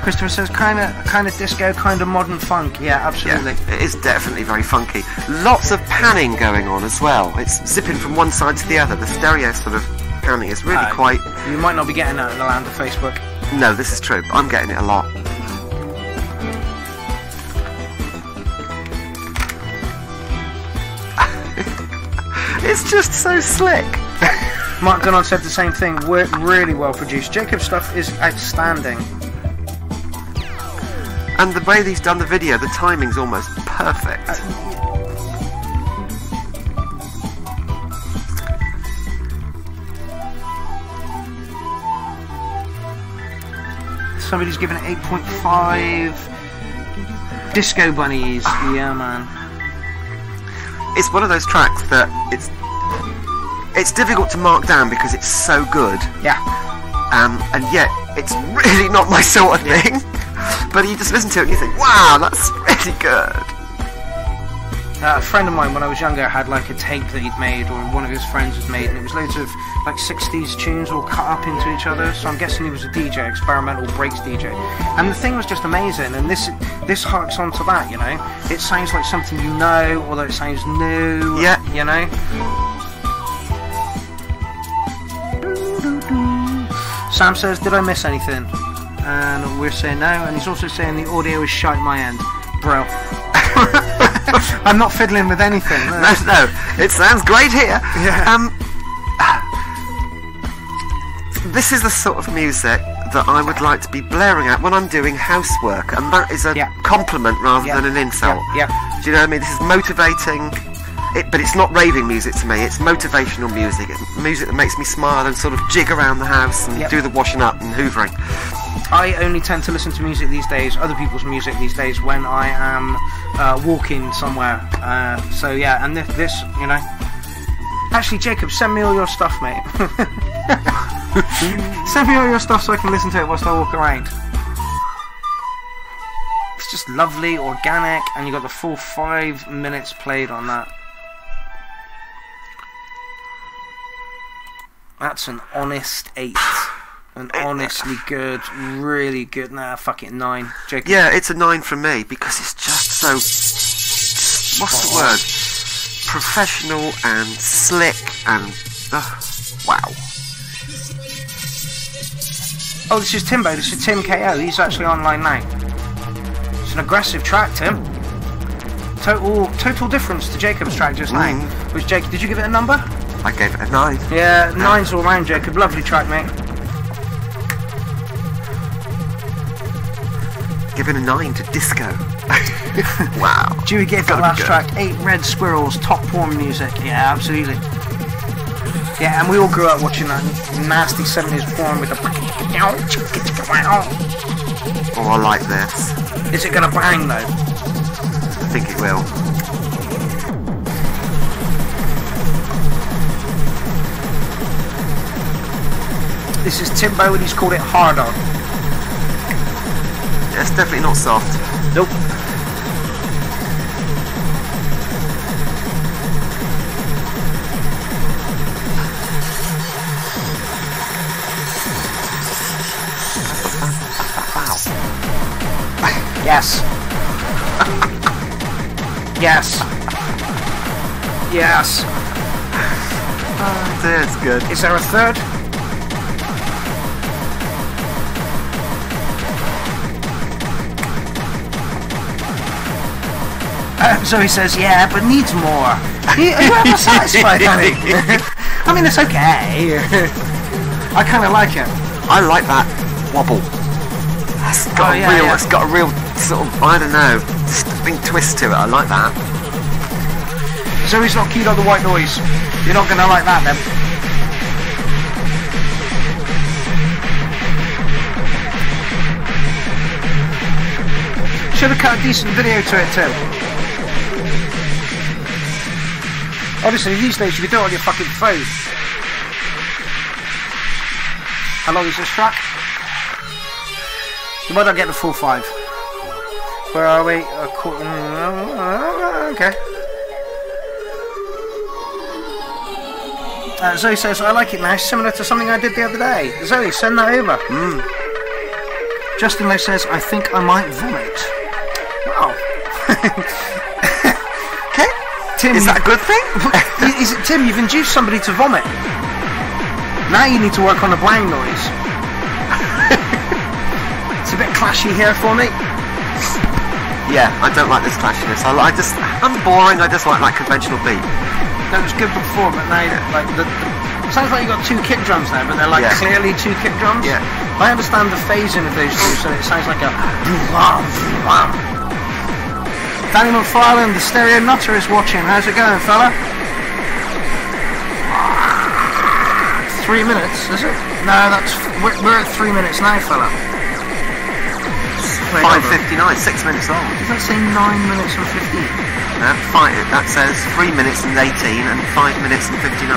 Christopher says kind of disco, kind of modern funk. Yeah, absolutely. Yeah, it is definitely very funky. Lots of panning going on as well. It's zipping from one side to the other. The stereo sort of panning is really quite... You might not be getting that in the land of Facebook. No, this is true. I'm getting it a lot. It's just so slick. Mark Gunnar said the same thing. Worked really well produced. Jacob's stuff is outstanding. And the way he's done the video, the timing's almost perfect. Somebody's given it 8.5. Disco Bunnies. Yeah, man. It's one of those tracks that it's difficult to mark down because it's so good. Yeah. And yet it's really not my sort of thing. But you just listen to it and you think, wow, that's really good. A friend of mine, when I was younger, had like a tape that he'd made, or one of his friends had made, and it was loads of like 60s tunes all cut up into each other. So I'm guessing he was a DJ, experimental breaks DJ. And the thing was just amazing. And this harks onto that, you know. It sounds like something you know, although it sounds new. Yeah. You know. Sam says, "Did I miss anything?" And we're saying no. And he's also saying the audio is shite my end, bro. I'm not fiddling with anything. No, it sounds great here. Yeah. This is the sort of music that I would like to be blaring at when I'm doing housework, and that is a compliment rather than an insult. Yeah. Do you know what I mean? This is motivating, but it's not raving music to me. It's motivational music. It's music that makes me smile and sort of jig around the house and do the washing up and hoovering. I only tend to listen to music these days, other people's music these days, when I am walking somewhere. So yeah, and this, you know. Actually, Jacob, send me all your stuff, mate. Send me all your stuff so I can listen to it whilst I walk around. It's just lovely, organic, and you got the full 5 minutes played on that. That's an honest 8. An honestly good, really good. Nah, fuck it, 9. Jacob. Yeah, it's a 9 from me because it's just so. What's the word? Professional and slick and. Wow. Oh, this is Timbo. This is Tim KO. He's actually online now. It's an aggressive track, Tim. Total difference to Jacob's track just now. Which Jacob, did you give it a number? I gave it a 9. Yeah, 9's all round, Jacob. Lovely track, mate. Giving a 9 to disco. Wow. Dewey gave that last track 8 red squirrels, top porn music. Yeah, absolutely. Yeah, and we all grew up watching that nasty 70s porn with the... Oh, I like this. Is it gonna bang though? I think it will. This is Timbo and he's called it Hard On. Yeah, it's definitely not soft. Nope. Yes. Yes. Yes. That's good. Is there a third? So he says, yeah, but needs more. Are you ever satisfied, honey? I mean, it's okay. I kind of like it. I like that wobble. It's got it's got a real sort of, I don't know, big twist to it. I like that. So he's not keyed on the white noise. You're not going to like that then. Should have cut a decent video to it too. Obviously these days you can do it on your fucking phone. How long is this track? You might not get the full 5. Where are we? Okay. Zoe says, I like it now, similar to something I did the other day. Zoe, send that over. Justin Lowe says, I think I might vomit. Wow. Okay. Tim, Is that a good thing? Tim, you've induced somebody to vomit. Now you need to work on the blang noise. It's a bit clashy here for me. Yeah, I don't like this clashiness. I'm boring. I just like conventional beat. That was good before, but now like sounds like you got 2 kick drums there, but they're like clearly 2 kick drums. Yeah. I understand the phasing of those 2, so it sounds like a. Danny McFarlane, the Stereo Nutter, is watching. How's it going, fella? 3 minutes, is it? No, we're at 3 minutes now, fella. 5:59, 6 minutes long. Does that say 9 minutes and 15? That says 3 minutes and 18 and 5 minutes and 59.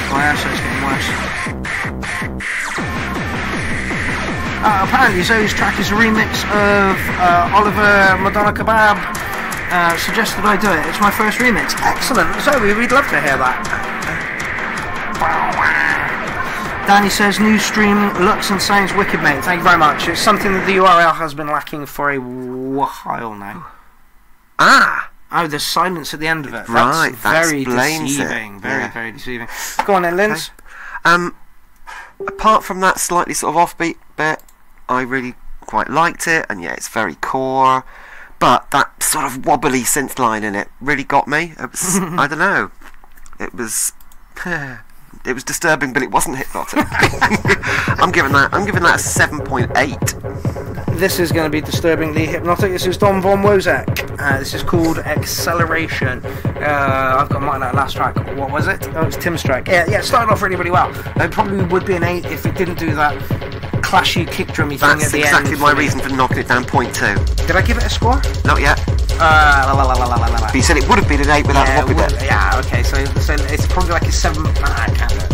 My eyesight's getting worse. Apparently Zoe's track is a remix of Oliver Madonna Kebab. Suggested I do it. It's my first remix. Excellent. Zoe, we'd love to hear that. Danny says, new stream looks and sounds wicked, mate. Thank you very much. It's something that the URL has been lacking for a while now. Ah! Oh, there's silence at the end of it. Right, That's that very explains deceiving. it. Very deceiving. Go on then, Linz. Okay. Apart from that slightly sort of offbeat bit, I really quite liked it, and yeah, it's very core. But that sort of wobbly synth line in it really got me. It was, I don't know. It was disturbing, but it wasn't hypnotic. I'm giving that a 7.8. This is going to be disturbingly hypnotic. This is Don Von Wozak. This is called Acceleration. I've got mine at last track. What was it? Oh, it's Tim's track. Yeah, it started off really, really well. It probably would be an 8 if it didn't do that clashy kick drummy thing at the end. That's exactly my reason for knocking it down 0.2. Did I give it a score? Not yet. But you said it would have been an 8 without the wobbly bit. Yeah, okay, so it's probably like a 7. I can't do it.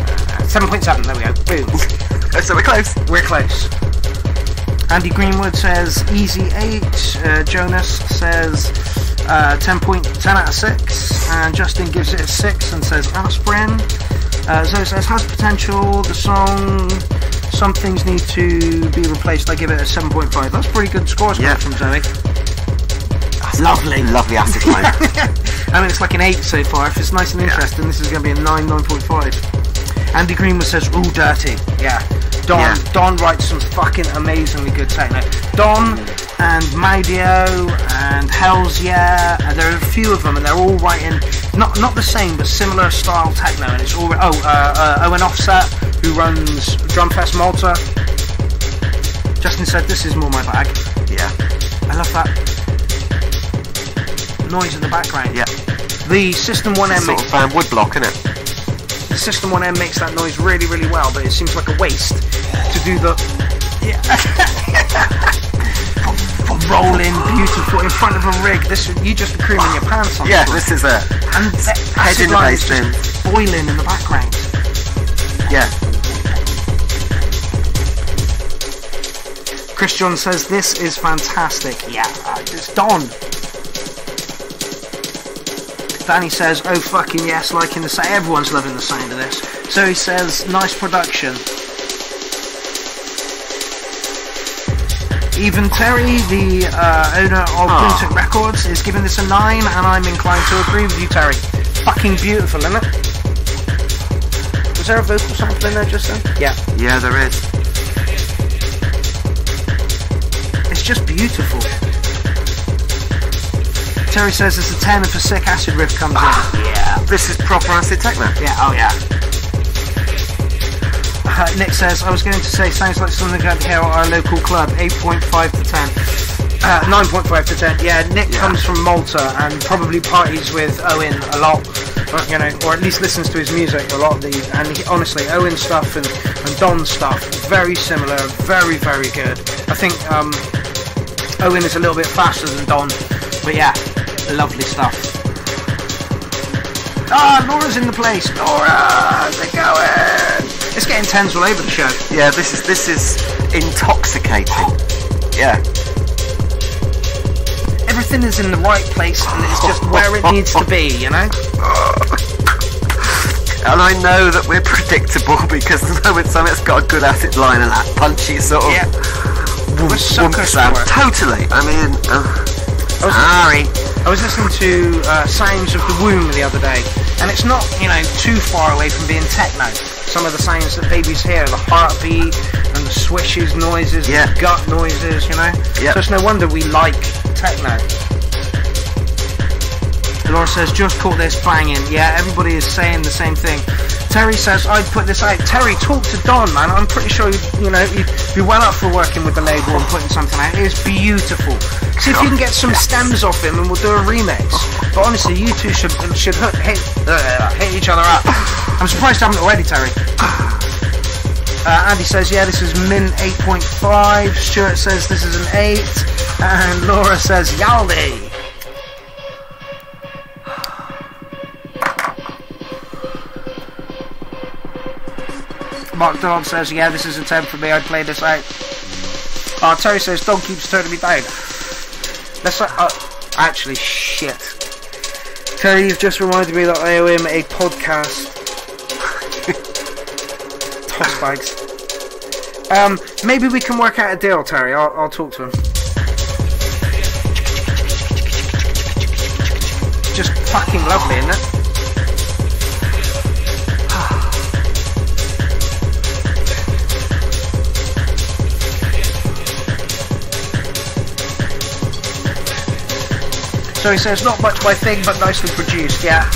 7.7, there we go. Boom. So we're close. We're close. Andy Greenwood says easy 8. Jonas says 10 out of 6. And Justin gives it a 6 and says aspirin. Zoe says has potential. The song, some things need to be replaced. I give it a 7.5. That's pretty good scores from Zoe. That's lovely acid clown. I mean, it's like an 8 so far. If it's nice and interesting, this is going to be a 9.5. Andy Greenwood says, ooh, dirty. Yeah. Don writes some fucking amazingly good techno. Don and Maudio and Hells Yeah, and there are a few of them, and they're all writing not the same but similar style techno. And it's all Owen Offset, who runs Drumfest Malta. Justin said this is more my bag. Yeah. I love that noise in the background. Yeah. The System 1M sort of woodblock, isn't it? The System 1M makes that noise really, really well, but it seems like a waste to do the rolling beautiful in front of a rig. You just be creaming your pants on. Yeah, this is it. And the head in the bass bin, boiling in the background. Yeah. Chris John says this is fantastic. Yeah, it's Don. Danny says, oh fucking yes, liking the sound. Everyone's loving the sound of this. So he says, nice production. Even Terry, the owner of Lunatic Records, is giving this a 9, and I'm inclined to agree with you, Terry. Fucking beautiful, isn't it? Was there a vocal sample in there just then? Yeah. Yeah, there is. It's just beautiful. Terry says it's a 10 if a sick acid riff comes in. Yeah. This is proper acid techno. Yeah, oh yeah. Nick says, I was going to say, sounds like something I'd hear at our local club. 8.5 to 10. 9.5 to 10. Yeah, Nick comes from Malta and probably parties with Owen a lot. Or at least listens to his music a lot. And honestly, Owen's stuff and Don's stuff, very similar, very, very good. I think Owen is a little bit faster than Don, but yeah, lovely stuff. Laura's in the place. Laura, they're going. It's getting tense all over the show. Yeah, this is intoxicating. Yeah. Everything is in the right place and it's just where it needs to be, you know? And I know that we're predictable because the moment Summit's got a good acid line and that punchy sort of We're suckers sound. for it. Totally. I mean, sorry. I was listening to Sounds of the Womb the other day, and it's not, you know, too far away from being techno. Some of the sounds that babies hear, the heartbeat and the swishes noises, Yeah. the gut noises, you know. Yeah. So it's no wonder we like techno. Laura says, just caught this banging. Yeah, everybody is saying the same thing. Terry says, I'd put this out. Terry, talk to Don, man. I'm pretty sure, you know, you'd be well up for working with the label and putting something out. It is beautiful. See if you can get some stems off him and we'll do a remix. But honestly, you two should hit each other up. I'm surprised I haven't already, Terry. Andy says, yeah, this is min 8.5. Stuart says this is an 8. And Laura says, Yaldi. Mark Dog says, yeah, this is a 10 for me, I'd play this out. Terry says, Dog keeps turning me down. Let's actually, shit. Terry, you've just reminded me that I owe him a podcast. Toss bags. Maybe we can work out a deal, Terry. I'll talk to him. Just fucking lovely, isn't it? So he says, not much my thing, but nicely produced, yeah.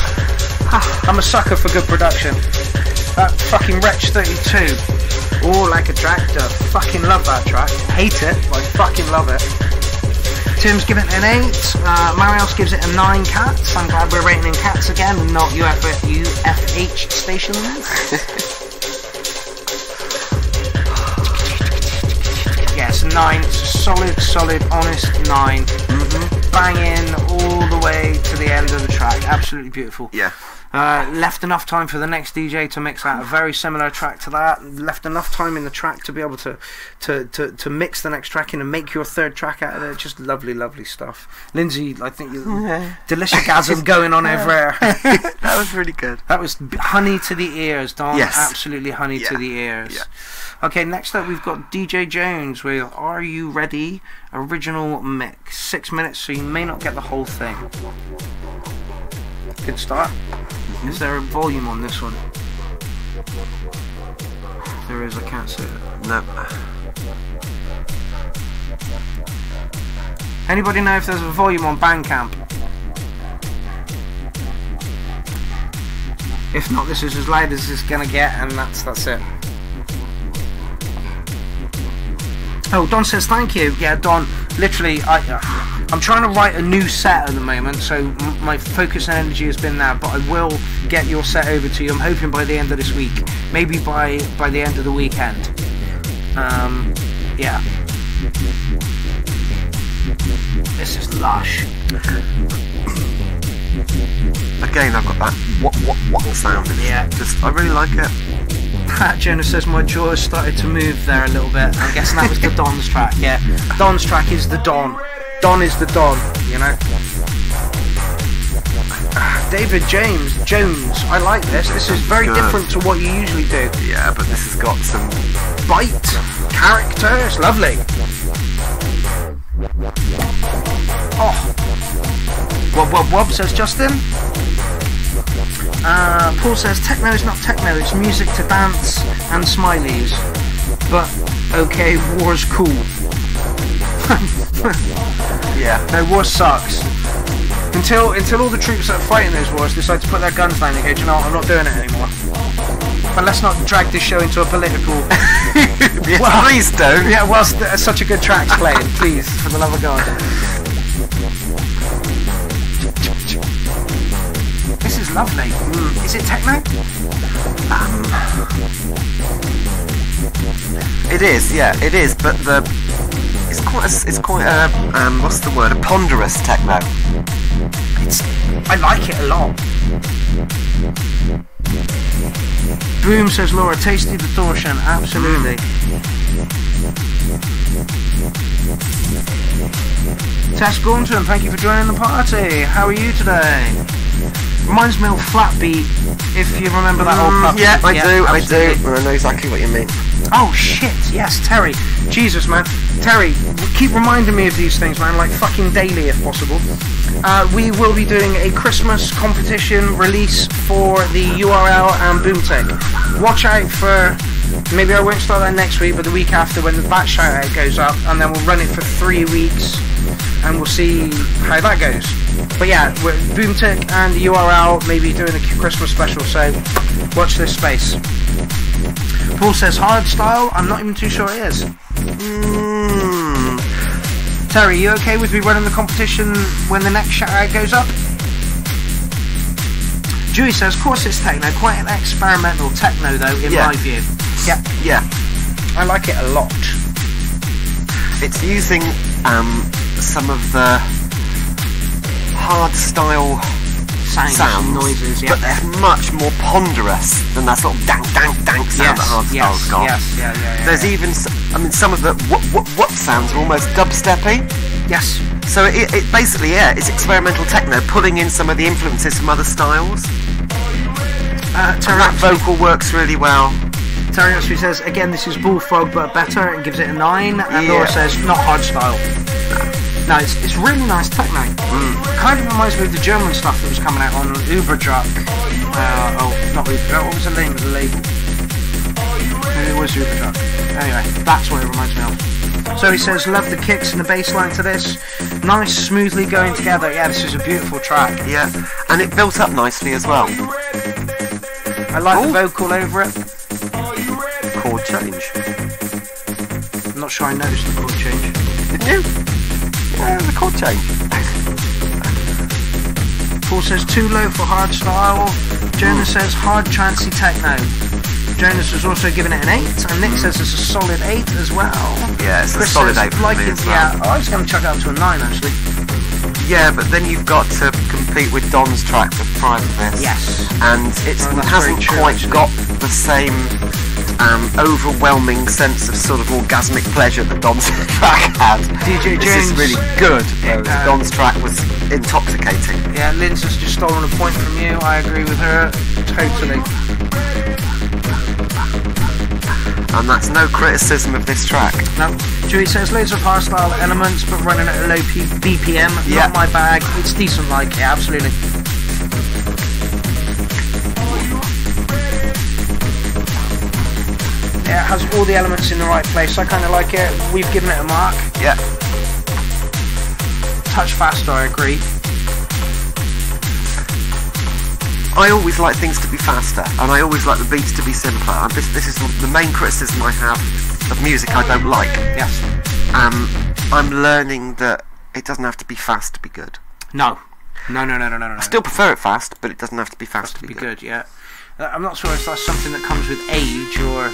I'm a sucker for good production. That fucking Wretch 32. Oh, like a tractor. Fucking love that track. Hate it, but I fucking love it. Tim's giving it an 8. Marios gives it a 9 cats. I'm glad we're rating in cats again and not UFH stations. Yes, 9. It's a solid, honest 9. Banging all the way to the end of the track. Absolutely beautiful. Yeah. Left enough time for the next DJ to mix out a very similar track to that. Left enough time in the track to be able to mix the next track in and make your third track out of it. Just lovely stuff. Lindsay, I think you deliciousasm going on over there. That was really good. That was honey to the ears, Don. Yes. Absolutely honey to the ears. Yeah. Okay, next up we've got DJ Jones with Are You Ready? Original mix. 6 minutes, so you may not get the whole thing. Good start. Is there a volume on this one? There is, I can't see it. No. Anybody know if there's a volume on Bandcamp? If not, this is as loud as it's gonna get, and that's it. Oh, Don says thank you. Yeah, Don, literally, I'm trying to write a new set at the moment, so my focus and energy has been that, but I will get your set over to you. I'm hoping by the end of this week, maybe by the end of the weekend. Yeah. This is lush. Again, I've got that what sound. Yeah. Just, I really like it. Jonah says my jaw has started to move there a little bit. I'm guessing that was the Don's track. Yeah, Don's track is the Don. Don is the Don, you know. David Jones, I like this. This is very different to what you usually do. Yeah, but this has got some bite, character. It's lovely. Oh, what says Justin? Paul says techno is not techno, it's music to dance and smileys. But okay, war's cool. Yeah. No, war sucks. Until all the troops that are fighting those wars decide to put their guns down and go, do you know what, I'm not doing it anymore. But let's not drag this show into a political... Yes, well, please don't. Yeah, whilst such a good track's playing, please, for the love of God. This is lovely. Is it techno? It is, yeah, it is. But it's quite a what's the word? A ponderous techno. I like it a lot. Boom, says Laura. Tasty distortion, absolutely. Tess Gaunton, thank you for joining the party. How are you today? Reminds me of Flat Beat, if you remember that old puppy. Yeah, I do. Absolutely. I know exactly what you mean. Oh shit, yes, Terry. Jesus, man. Terry, keep reminding me of these things, man, like fucking daily if possible. We will be doing a Christmas competition release for the URL and Boomtech. Watch out for, maybe I won't start that next week, but the week after when that shout out goes up, and then we'll run it for 3 weeks, and we'll see how that goes. But yeah, Boomtech and the URL maybe doing a Christmas special, so watch this space. Paul says hard style. I'm not even too sure it is. Terry, you okay with me running the competition when the next shout out goes up? Dewey says, of course it's techno, quite an experimental techno though, in my view. Yeah. Yeah. I like it a lot. It's using some of the hard style sounds, noises, yeah. but they're much more ponderous than that sort of dank sound that hard style's got. Yes. There's even, some of the what sounds are almost dubsteppy. Yes. So it basically, it's experimental techno, pulling in some of the influences from other styles. That vocal works really well. Terry actually says, again, this is Bullfrog but better, and gives it a 9. And Laura says, not hard style. No, it's really nice techno. Kind of reminds me of the German stuff that was coming out on Uberdruck. Not Uberdruck, what was the name of the label? Maybe it was Uberdruck. Anyway, that's what it reminds me of. So he says, love the kicks and the bass line to this. Nice, smoothly going together. Yeah, this is a beautiful track. Yeah, and it built up nicely as well. I like the vocal over it. Chord change. I'm not sure I noticed the chord change. Didn't you? Yeah, the chord change. Paul says too low for hard style. Jonas says hard trancey techno. Jonas has also given it an 8, and Nick says it's a solid 8 as well. Yeah, it's Chris a solid says, 8 for me as well. Yeah, I was going to chuck it up to a 9 actually. Yeah, but then you've got to compete with Don's track prior to this. Yes. And it hasn't quite got the same overwhelming sense of sort of orgasmic pleasure that Don's track had. DJ James. This is really good, whereas Don's track was intoxicating. Yeah, Linz has just stolen a point from you. I agree with her totally. And that's no criticism of this track. No. Dewey says loads of hardstyle elements, but running at a low BPM. Not my bag. It's decent, like, yeah, absolutely. Yeah, it has all the elements in the right place. I kind of like it. We've given it a mark. Yeah. Touch faster, I agree. I always like things to be faster, and I always like the beats to be simpler. And this is the main criticism I have of music I don't like. Yes. I'm learning that it doesn't have to be fast to be good. No. I still prefer it fast, but it doesn't have to be fast to be good. Yeah. I'm not sure if that's something that comes with age or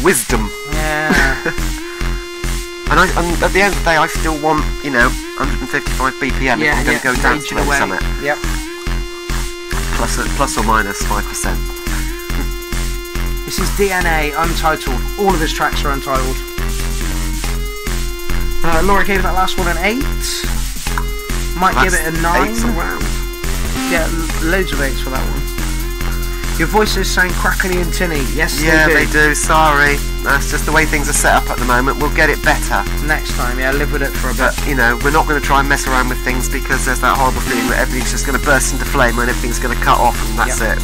wisdom. Yeah. and at the end of the day, I still want 155 BPM. Yeah, I'm going to go dance to away. Summit. Yep. Plus or minus 5%. This is DNA, untitled. All of his tracks are untitled. Laura gave that last one an 8. Might give it a 9. 8's around. Yeah, loads of 8s for that one. Your voices sound crackly and tinny. Yes, they do. Sorry. That's just the way things are set up at the moment. We'll get it better. Next time, yeah, live with it for a bit. But, we're not going to try and mess around with things because there's that horrible feeling that everything's just going to burst into flame and everything's going to cut off and that's it.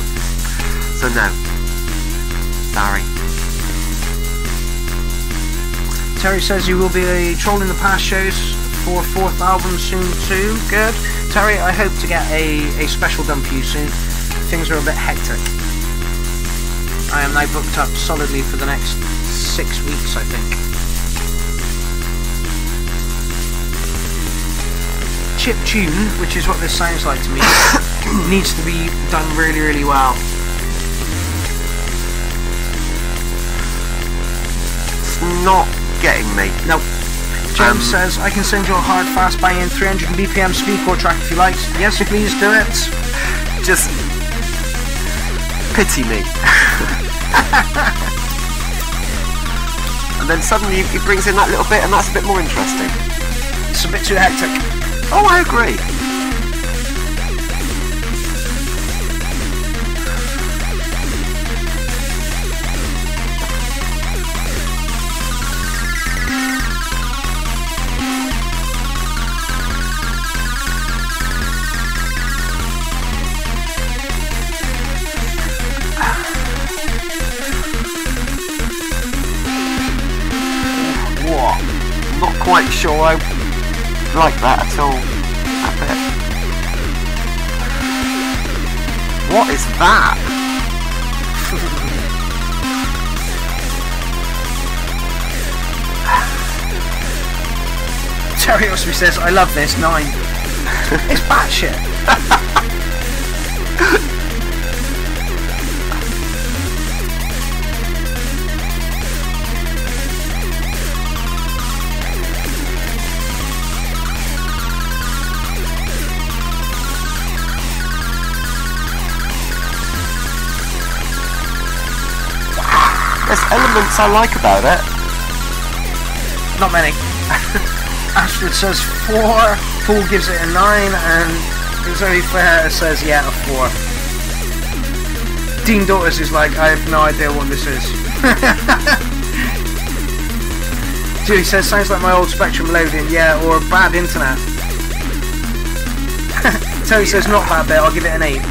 So, no. Sorry. Terry says you will be trolling the past shows for 4th album soon too. Good. Terry, I hope to get a special done for you soon. Things are a bit hectic. I am now booked up solidly for the next 6 weeks, I think. Chip tune, which is what this sounds like to me, needs to be done really, really well. It's not getting me. Nope. James says, I can send you a hard, fast banging 300 BPM speedcore track if you like. Yes, please do it. Just pity me. And then suddenly he brings in that little bit and that's a bit more interesting. It's a bit too hectic. Oh, I agree. quite sure I like that at all. That bit. What is that? Terry Osby says, I love this, 9. It's batshit. There's elements I like about it. Not many. Astrid says 4, Paul gives it a 9, and it's only fair says yeah, a 4. Dean Daughters is like, I have no idea what this is. Julie says, sounds like my old Spectrum loading, yeah, or bad internet. Terry says, not bad bit, I'll give it an 8.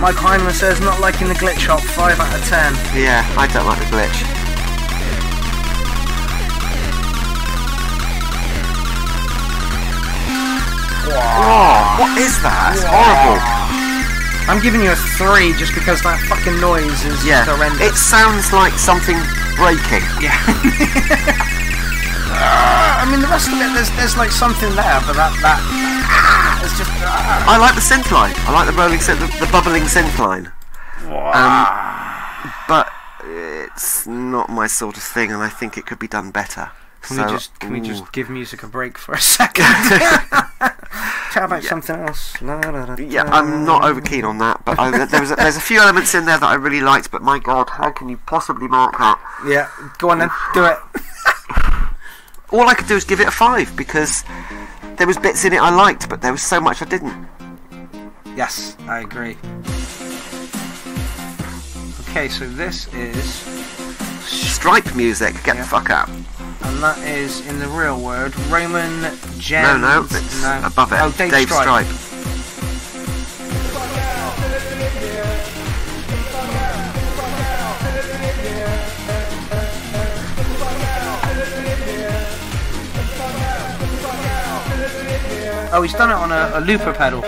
Mike Heineman says, not liking the glitch hop, 5 out of 10. Yeah, I don't like the glitch. Wow. What is that? It's horrible. I'm giving you a 3 just because that fucking noise is horrendous. It sounds like something breaking. Yeah. I mean, the rest of it, there's like something there, but that it's just. I like the synth line. I like the rolling synth, the bubbling synth line. But it's not my sort of thing, and I think it could be done better. Can we just give music a break for a second? Chat about something else. Yeah, I'm not over keen on that, but there's a few elements in there that I really liked. But my God, how can you possibly mark that? Yeah, go on then, do it. All I could do is give it a 5 because there was bits in it I liked, but there was so much I didn't. Yes, I agree. Okay, so this is Stripe music. Get the fuck out. And that is, in the real word, Roman Gems. No, it's above it. Oh, Dave Stripe. Oh, he's done it on a looper pedal.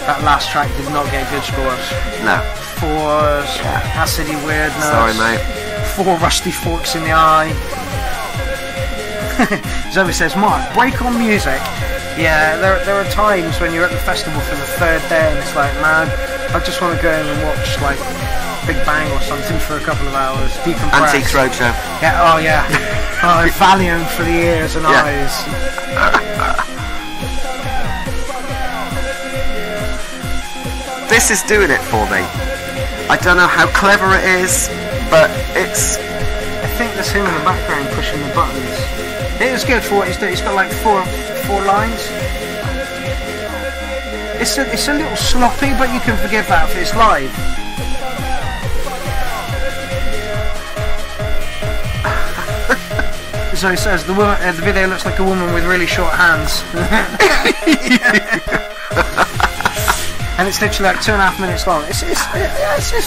That last track did not get good scores. No. 4s, acidy weirdness. Sorry, mate. 4 rusty forks in the eye. Zoe says, Mark, break on music. Yeah, there are times when you're at the festival for the 3rd day and it's like, man, I just want to go and watch like Big Bang or something for a couple of hours, decompress. Antiques Roadshow. Yeah, oh yeah. Oh, Valium for the ears and eyes. This is doing it for me. I don't know how clever it is, but it's... I think there's him in the background pushing the buttons. It was good for what he's doing. He's got like four lines. It's a little sloppy, but you can forgive that if it's live. So he says the video looks like a woman with really short hands. And it's literally like 2.5 minutes long. It's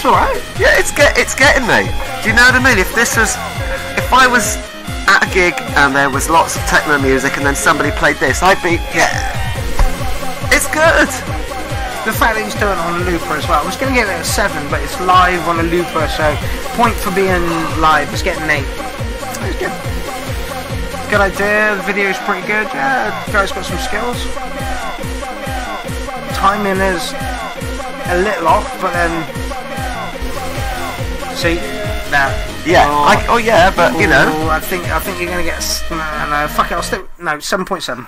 alright. Yeah, it's getting me. Do you know what I mean? If I was at a gig and there was lots of techno music and then somebody played this, I'd be it's good. The fact that he's doing it on a looper as well. I was going to give it a 7, but it's live on a looper, so point for being live. It's getting 8. It's good. Good idea. The video's pretty good. Yeah, the guy's got some skills. Timing is a little off, but then see that. Yeah. But you know. I think you're gonna get. No, fuck it. I'll stick. No, 7.7.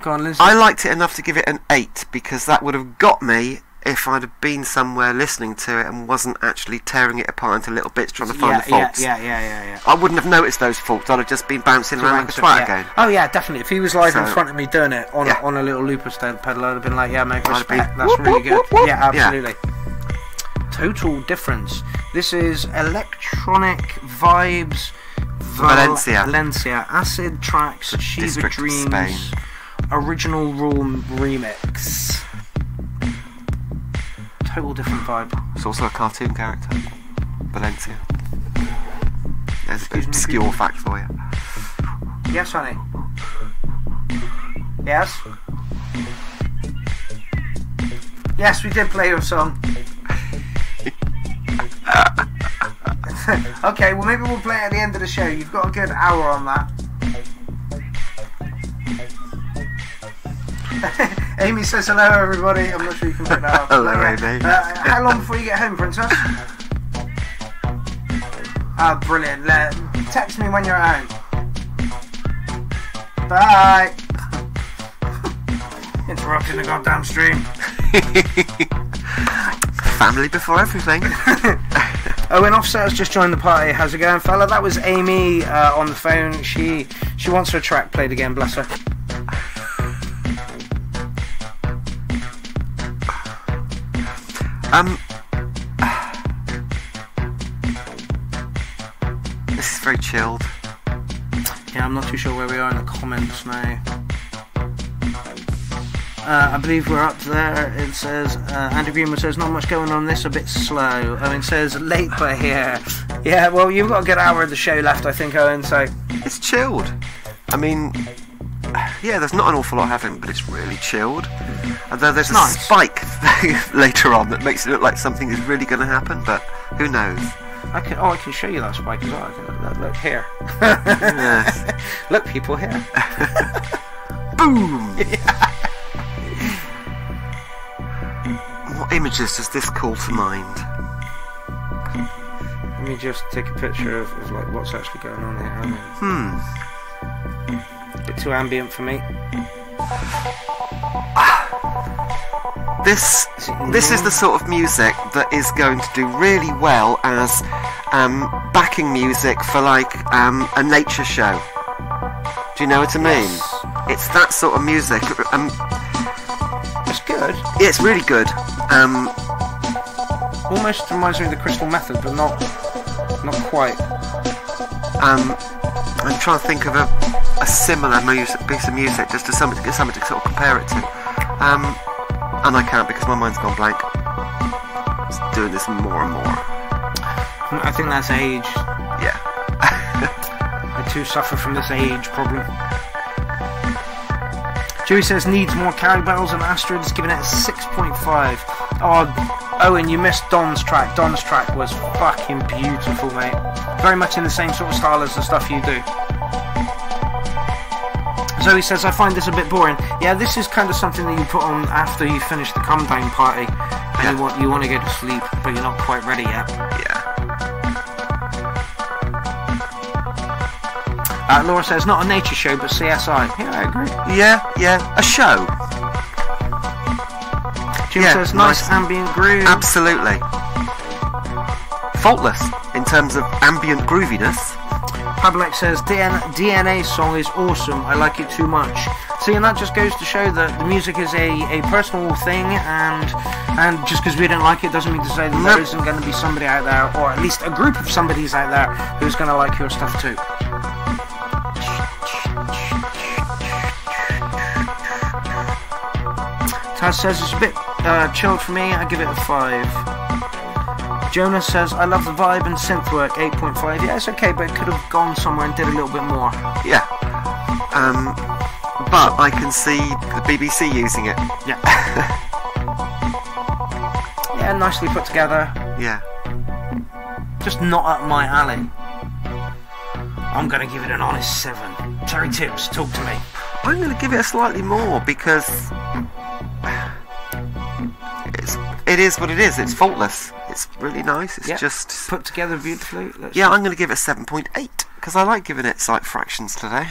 Go on, Liz. I liked it enough to give it an 8 because that would have got me if I'd have been somewhere listening to it and wasn't actually tearing it apart into little bits trying to find the faults. Yeah. I wouldn't have noticed those faults. I'd have just been bouncing around like a twat again. Oh yeah, definitely. If he was live in front of me doing it on a little looper pedal, I'd have been like, yeah, mate, respect. That's really good. Yeah, absolutely. Total difference. This is Electronic Vibes Valencia. Acid Tracks, Shiva District of Dreams, Spain. Original Rule Remix. Total different vibe. It's also a cartoon character. Valencia. There's an Excuse me, obscure fact for you. Yes, honey. Yes? Yes, we did play your song. Okay, well maybe we'll play it at the end of the show. You've got a good hour on that. Amy says hello everybody. I'm not sure you can pick that up. Hello, Amy. How long before you get home, Princess? Ah, brilliant. Text me when you're at home. Bye. Interrupting the goddamn stream. Family before everything. Owen Offset has just joined the party. How's it going, fella? That was Amy on the phone. She wants her track played again, bless her. This is very chilled. Yeah, I'm not too sure where we are in the comments now. I believe we're up there. It says, Andy Greenwood says, not much going on this, a bit slow. Owen says, late but here. Yeah, well, you've got a good hour of the show left, I think, Owen, so... It's chilled. I mean, yeah, there's not an awful lot happening, but it's really chilled. And then there's a spike later on that makes it look like something is really going to happen, but who knows? I can show you that spike as well. Look here. Yes. Look, people, here. Boom! What images does this call to mind? Let me just take a picture of like what's actually going on here. A bit too ambient for me. This is the sort of music that is going to do really well as backing music for like a nature show. Do you know what I mean? Yes. It's that sort of music. It's good. Yeah, it's really good. Almost reminds me of the Crystal Method, but not quite. I'm trying to think of a similar piece of music, just to something to sort of compare it to. And I can't because my mind's gone blank. Just doing this more and more. I think that's age. Yeah. I too suffer from this age problem. Joey says needs more carry bells, and Astrid's giving it a 6.5. Oh, Owen, you missed Don's track. Don's track was fucking beautiful, mate. Very much in the same sort of style as the stuff you do. Zoe says, I find this a bit boring. Yeah, this is kind of something that you put on after you finish the come down party. And you want to go to sleep, but you're not quite ready yet. Yeah. Laura says, not a nature show, but CSI. Yeah, I agree. Yeah. A show. Jim says, nice ambient groove. Absolutely. Faultless in terms of ambient grooviness. Pablo says, DNA song is awesome. I like it too much. See, and that just goes to show that the music is a personal thing, and just because we don't like it doesn't mean to say that there isn't going to be somebody out there, or at least a group of somebodies out there, who's going to like your stuff too. Taz says it's a bit chilled for me. I give it a 5. Jonas says I love the vibe and synth work. 8.5. Yeah, it's okay, but it could have gone somewhere and did a little bit more. Yeah. But I can see the BBC using it. Yeah. Yeah, nicely put together. Yeah. Just not up my alley. I'm gonna give it an honest 7. Terry Tips, talk to me. I'm going to give it a slightly more because it is what it is. It's faultless. It's really nice. It's just put together beautifully. I'm going to give it a 7.8 because I like giving it slight fractions today.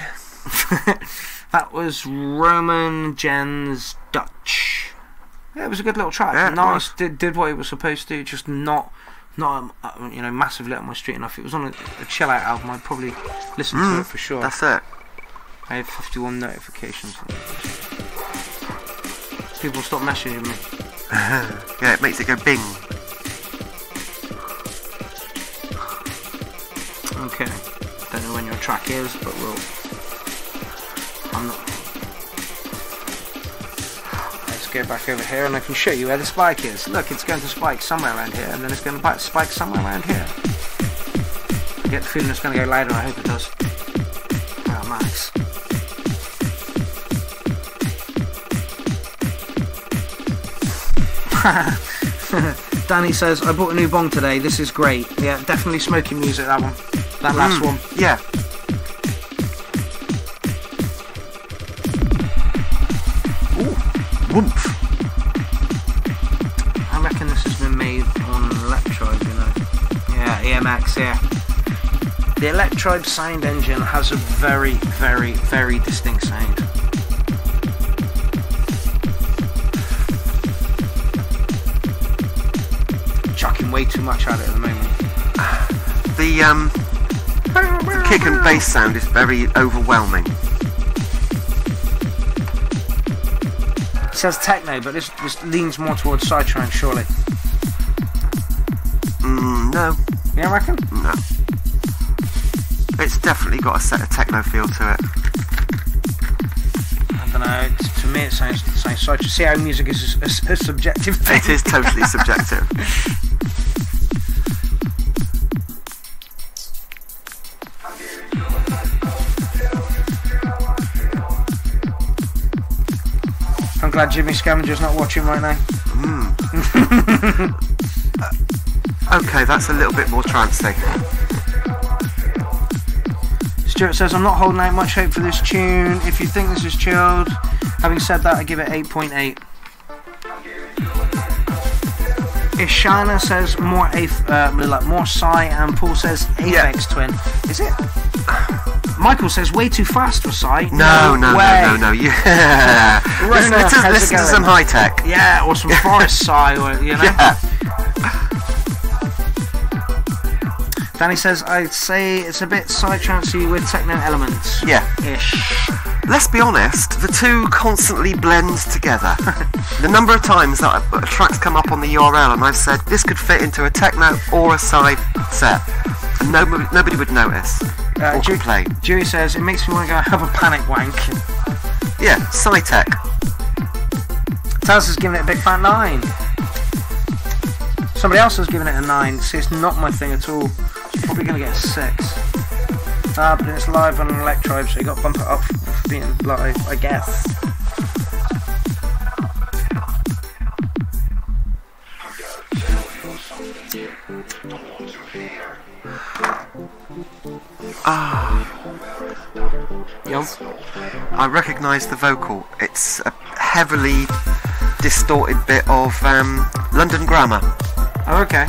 That was Roman Jens Dutch. Yeah, it was a good little track. Yeah, nice. Did what it was supposed to. Just not massively up my street enough. It was on a chill out album. I'd probably listen to it for sure. That's it. I have 51 notifications. People stop messaging me. Yeah, it makes it go bing. track is, but I'm not. Let's go back over here and I can show you where the spike is. Look, it's going to spike somewhere around here, and then it's going to spike somewhere around here. I get the feeling it's going to go louder. I hope it does. Oh, nice. Danny says, I bought a new bong today, this is great. Yeah, definitely smoking music, that one. That last one. Yeah. Ooh, woomph. I reckon this has been made on Electrode, you know. Yeah, EMX, yeah. The Electrode sound engine has a very, very, very distinct sound. Chucking way too much at it at the moment. The kick and bass sound is very overwhelming. It says techno, but this leans more towards Psytrance, surely. No. Yeah, I reckon? No. It's definitely got a set of techno feel to it. I don't know, to me it sounds Psytrance. See how music is a subjective thing? It is totally subjective. I'm glad Jimmy Scavenger's not watching right now. Okay, that's a little bit more trancey. Stuart says, I'm not holding out much hope for this tune. If you think this is chilled, having said that, I give it 8.8. Ishana says more more Psy, and Paul says Apex Twin. Is it? Michael says way too fast for Psy. No. Yeah. Listen to some high tech. Yeah, or some Forest Psy, or you know. Yeah. Danny says, I'd say it's a bit psytrancey with techno elements. Yeah. Ish. Let's be honest, the two constantly blend together. The number of times that a track's come up on the URL and I've said this could fit into a techno or a side set, and nobody would notice or complain. Dewey says, it makes me want to go have a panic wank. Yeah, Sci-Tech. Taz has given it a big fat 9. Somebody else has given it a 9. See, it's not my thing at all. It's probably going to get a 6. But it's live on an Electrode, so you got to bump it up for being live, I guess. I recognise the vocal. It's a heavily distorted bit of London Grammar. Oh, okay.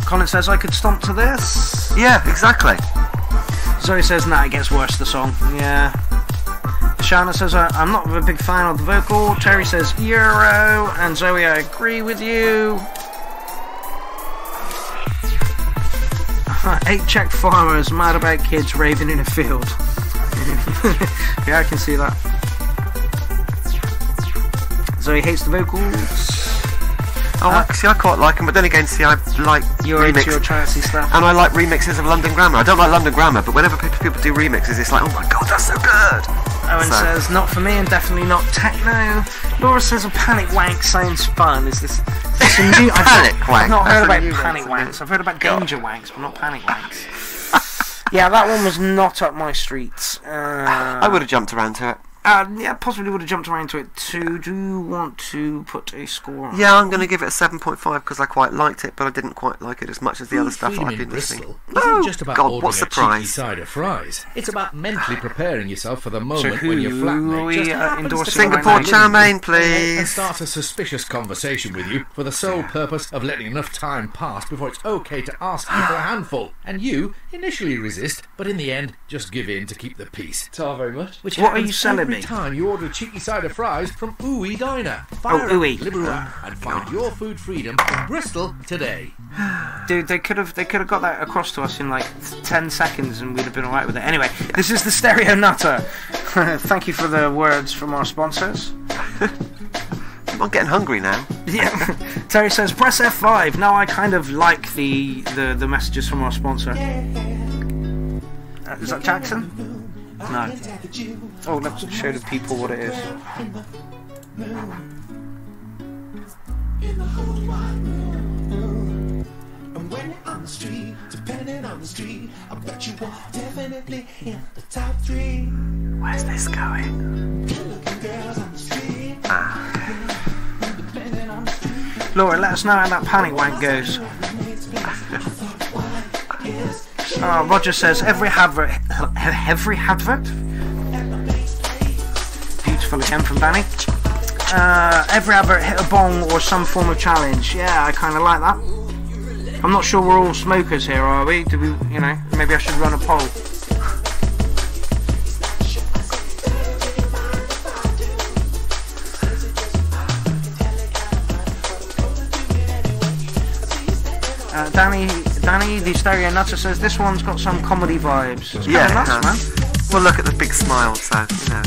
Colin says, I could stomp to this. Yeah, exactly. Zoe says, nah, it gets worse, the song. Yeah. Shana says, I'm not a big fan of the vocal. Terry says, Euro. And Zoe, I agree with you. 8 Czech farmers mad about kids raving in a field. Yeah, I can see that. Zoe hates the vocals. I quite like them, but then again, see, I like into your trancey stuff. And I like remixes of London Grammar. I don't like London Grammar, but whenever people do remixes, it's like, oh my god, that's so good. Owen says, not for me, and definitely not techno. Laura says, a panic wank sounds fun. Is this a new... Panic wank? I've not heard about panic wanks. I've heard about danger wanks, but not panic wanks. Yeah, that one was not up my street. I would have jumped around to it. Yeah, possibly would have jumped around to it too. Do you want to put a score on? Yeah, I'm going to give it a 7.5 because I quite liked it, but I didn't quite like it as much as the other stuff I've been listening. Isn't just about ordering what's the a prize? cheeky side of fries. It's about mentally preparing yourself for the moment when your flatmate just happens to Singapore chow mein, and please. start a suspicious conversation with you for the sole purpose of letting enough time pass before it's okay to ask you for a handful. And you initially resist, but in the end just give in to keep the peace. Ta very much. Which What are you selling every me? time you order a cheeky side of fries from Ooey Diner. Fire up Ooey. Liberal and find your food freedom in Bristol today. Dude, they could have got that across to us in like 10 seconds and we'd have been alright with it. Anyway, this is the Stereo Nutter. Thank you for the words from our sponsors. I'm getting hungry now. Yeah. Terry says, press F5. Now I kind of like the messages from our sponsor. Is that Jackson? No. Oh, let's show the people what it is. And when you're on the street, depending on the street, I bet you are definitely in the top 3. Where's this going? Good-looking girls on the street. Depending on the street. Laura, let us know how that panic wank goes. Roger says every advert. Beautiful again from Danny. Every advert hit a bong or some form of challenge. Yeah, I kind of like that. I'm not sure we're all smokers here, are we? Do we? You know, maybe I should run a poll. Danny, the Stereo Nutter says this one's got some comedy vibes. It's kind of nuts, man. Well, look at the big smile, so, you know.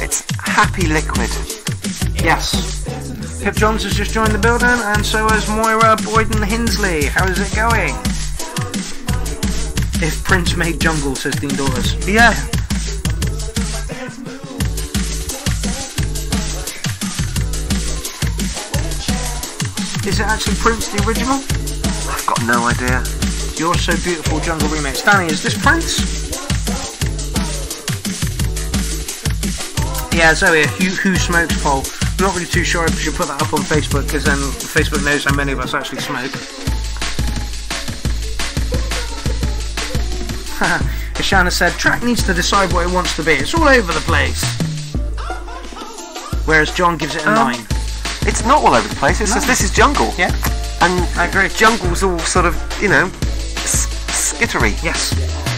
It's happy liquid. Yes. Pip Johns has just joined the building, and so has Moira Boyden Hinsley. How is it going? If Prince made Jungle, says Dean Daughters. Yeah. Is it actually Prince, the original? I've got no idea. You're So Beautiful Jungle remix. Danny, is this Prince? Yeah, Zoe, who smokes poll. I'm not really too sure if we should put that up on Facebook, because then Facebook knows how many of us actually smoke. Ashana said, track needs to decide what it wants to be. It's all over the place. Whereas John gives it a 9. It's not all over the place. It's just this is jungle. Yeah, and I agree. Jungle's all sort of, you know, skittery. Yes,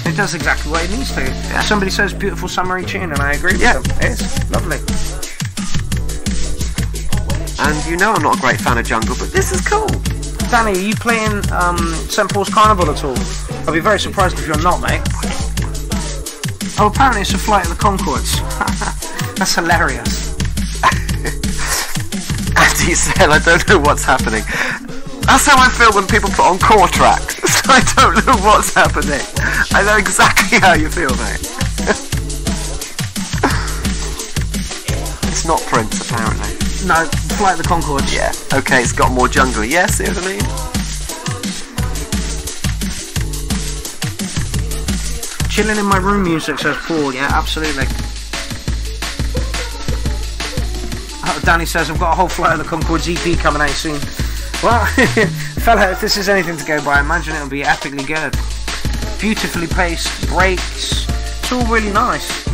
it does exactly what it needs to. Yeah. Somebody says beautiful summery tune, and I agree with them. It is lovely. And you know I'm not a great fan of jungle, but this is cool. Danny, are you playing St. Paul's Carnival at all? I'll be very surprised if you're not, mate. Oh, apparently it's a flight of the Concords. That's hilarious. Andy said, I don't know what's happening. That's how I feel when people put on core tracks. I don't know what's happening. I know exactly how you feel, mate. It's not Prince, apparently. No, Flight of the Concords. Yeah, okay, it's got more jungly. Yeah, see what I mean? Chilling in my room music, says Paul. Yeah, absolutely. Danny says, I've got a whole Flight of the Concords EP coming out soon. Well, fella, if this is anything to go by, I imagine it'll be epically good. Beautifully paced, breaks, it's all really nice.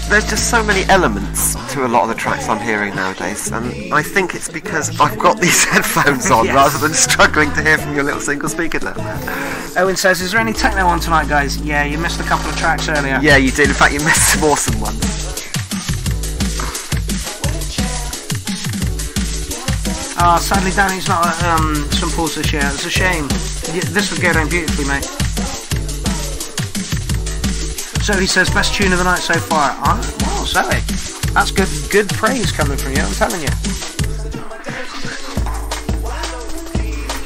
There's just so many elements to a lot of the tracks I'm hearing nowadays, and I think it's because I've got these headphones on rather than struggling to hear from your little single speaker down there. Owen says, is there any techno on tonight, guys? Yeah, you missed a couple of tracks earlier. Yeah, you did. In fact, you missed some awesome ones. Sadly, Danny's not at St. Paul's this year. It's a shame. This would go down beautifully, mate. Zoe says, best tune of the night so far. Wow, Zoe. That's good praise coming from you, I'm telling you.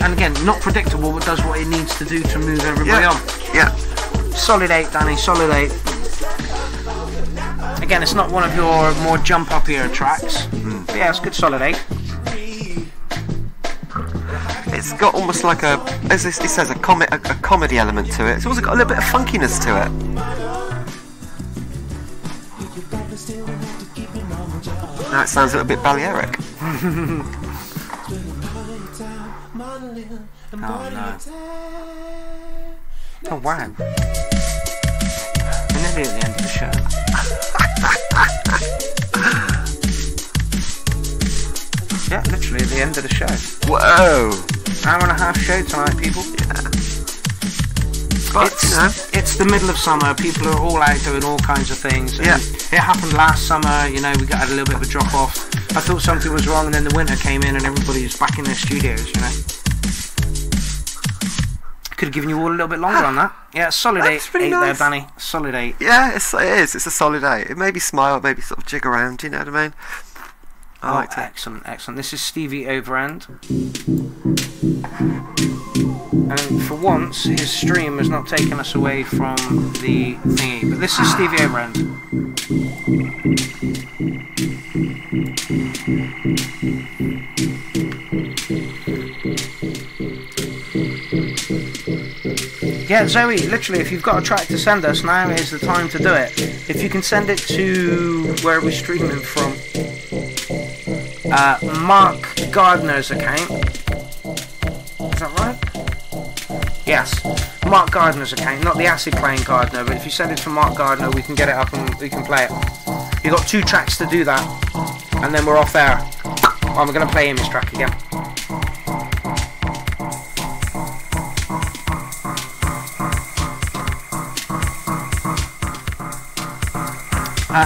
And again, not predictable, but does what it needs to do to move everybody on. Yeah. Solid 8, Danny, solid 8. Again, it's not one of your more jump up here tracks. But yeah, it's good solid 8. It's got almost like it says a comedy element to it. It's also got a little bit of funkiness to it. Now it sounds a little bit Balearic. Oh no. Oh wow. We're nearly at the end of the show. Yeah, literally at the end of the show. Whoa! Hour and a half show tonight, people. Yeah. But, it's the middle of summer, people are all out doing all kinds of things. And it happened last summer, you know, we got a little bit of a drop off. I thought something was wrong, and then the winter came in and everybody was back in their studios, you know. Could have given you all a little bit longer on that. Yeah, solid 8 nice. There, Danny. Solid 8. Yeah, it is. It's a solid 8. It made me smile, it made me sort of jig around, you know what I mean? I liked it. Excellent, excellent. This is Stevie Overend. And for once, his stream has not taken us away from the thingy. But this is Stevie Overend. Yeah, Zoe, literally, if you've got a track to send us, now is the time to do it. If you can send it to where we're streaming from, Mark Gardner's account. Is that right? Yes, Mark Gardner's account, not the Acid Clown Gardner, but if you send it to Mark Gardner, we can get it up and we can play it. You've got 2 tracks to do that, and then we're off air. I'm going to play him his track again.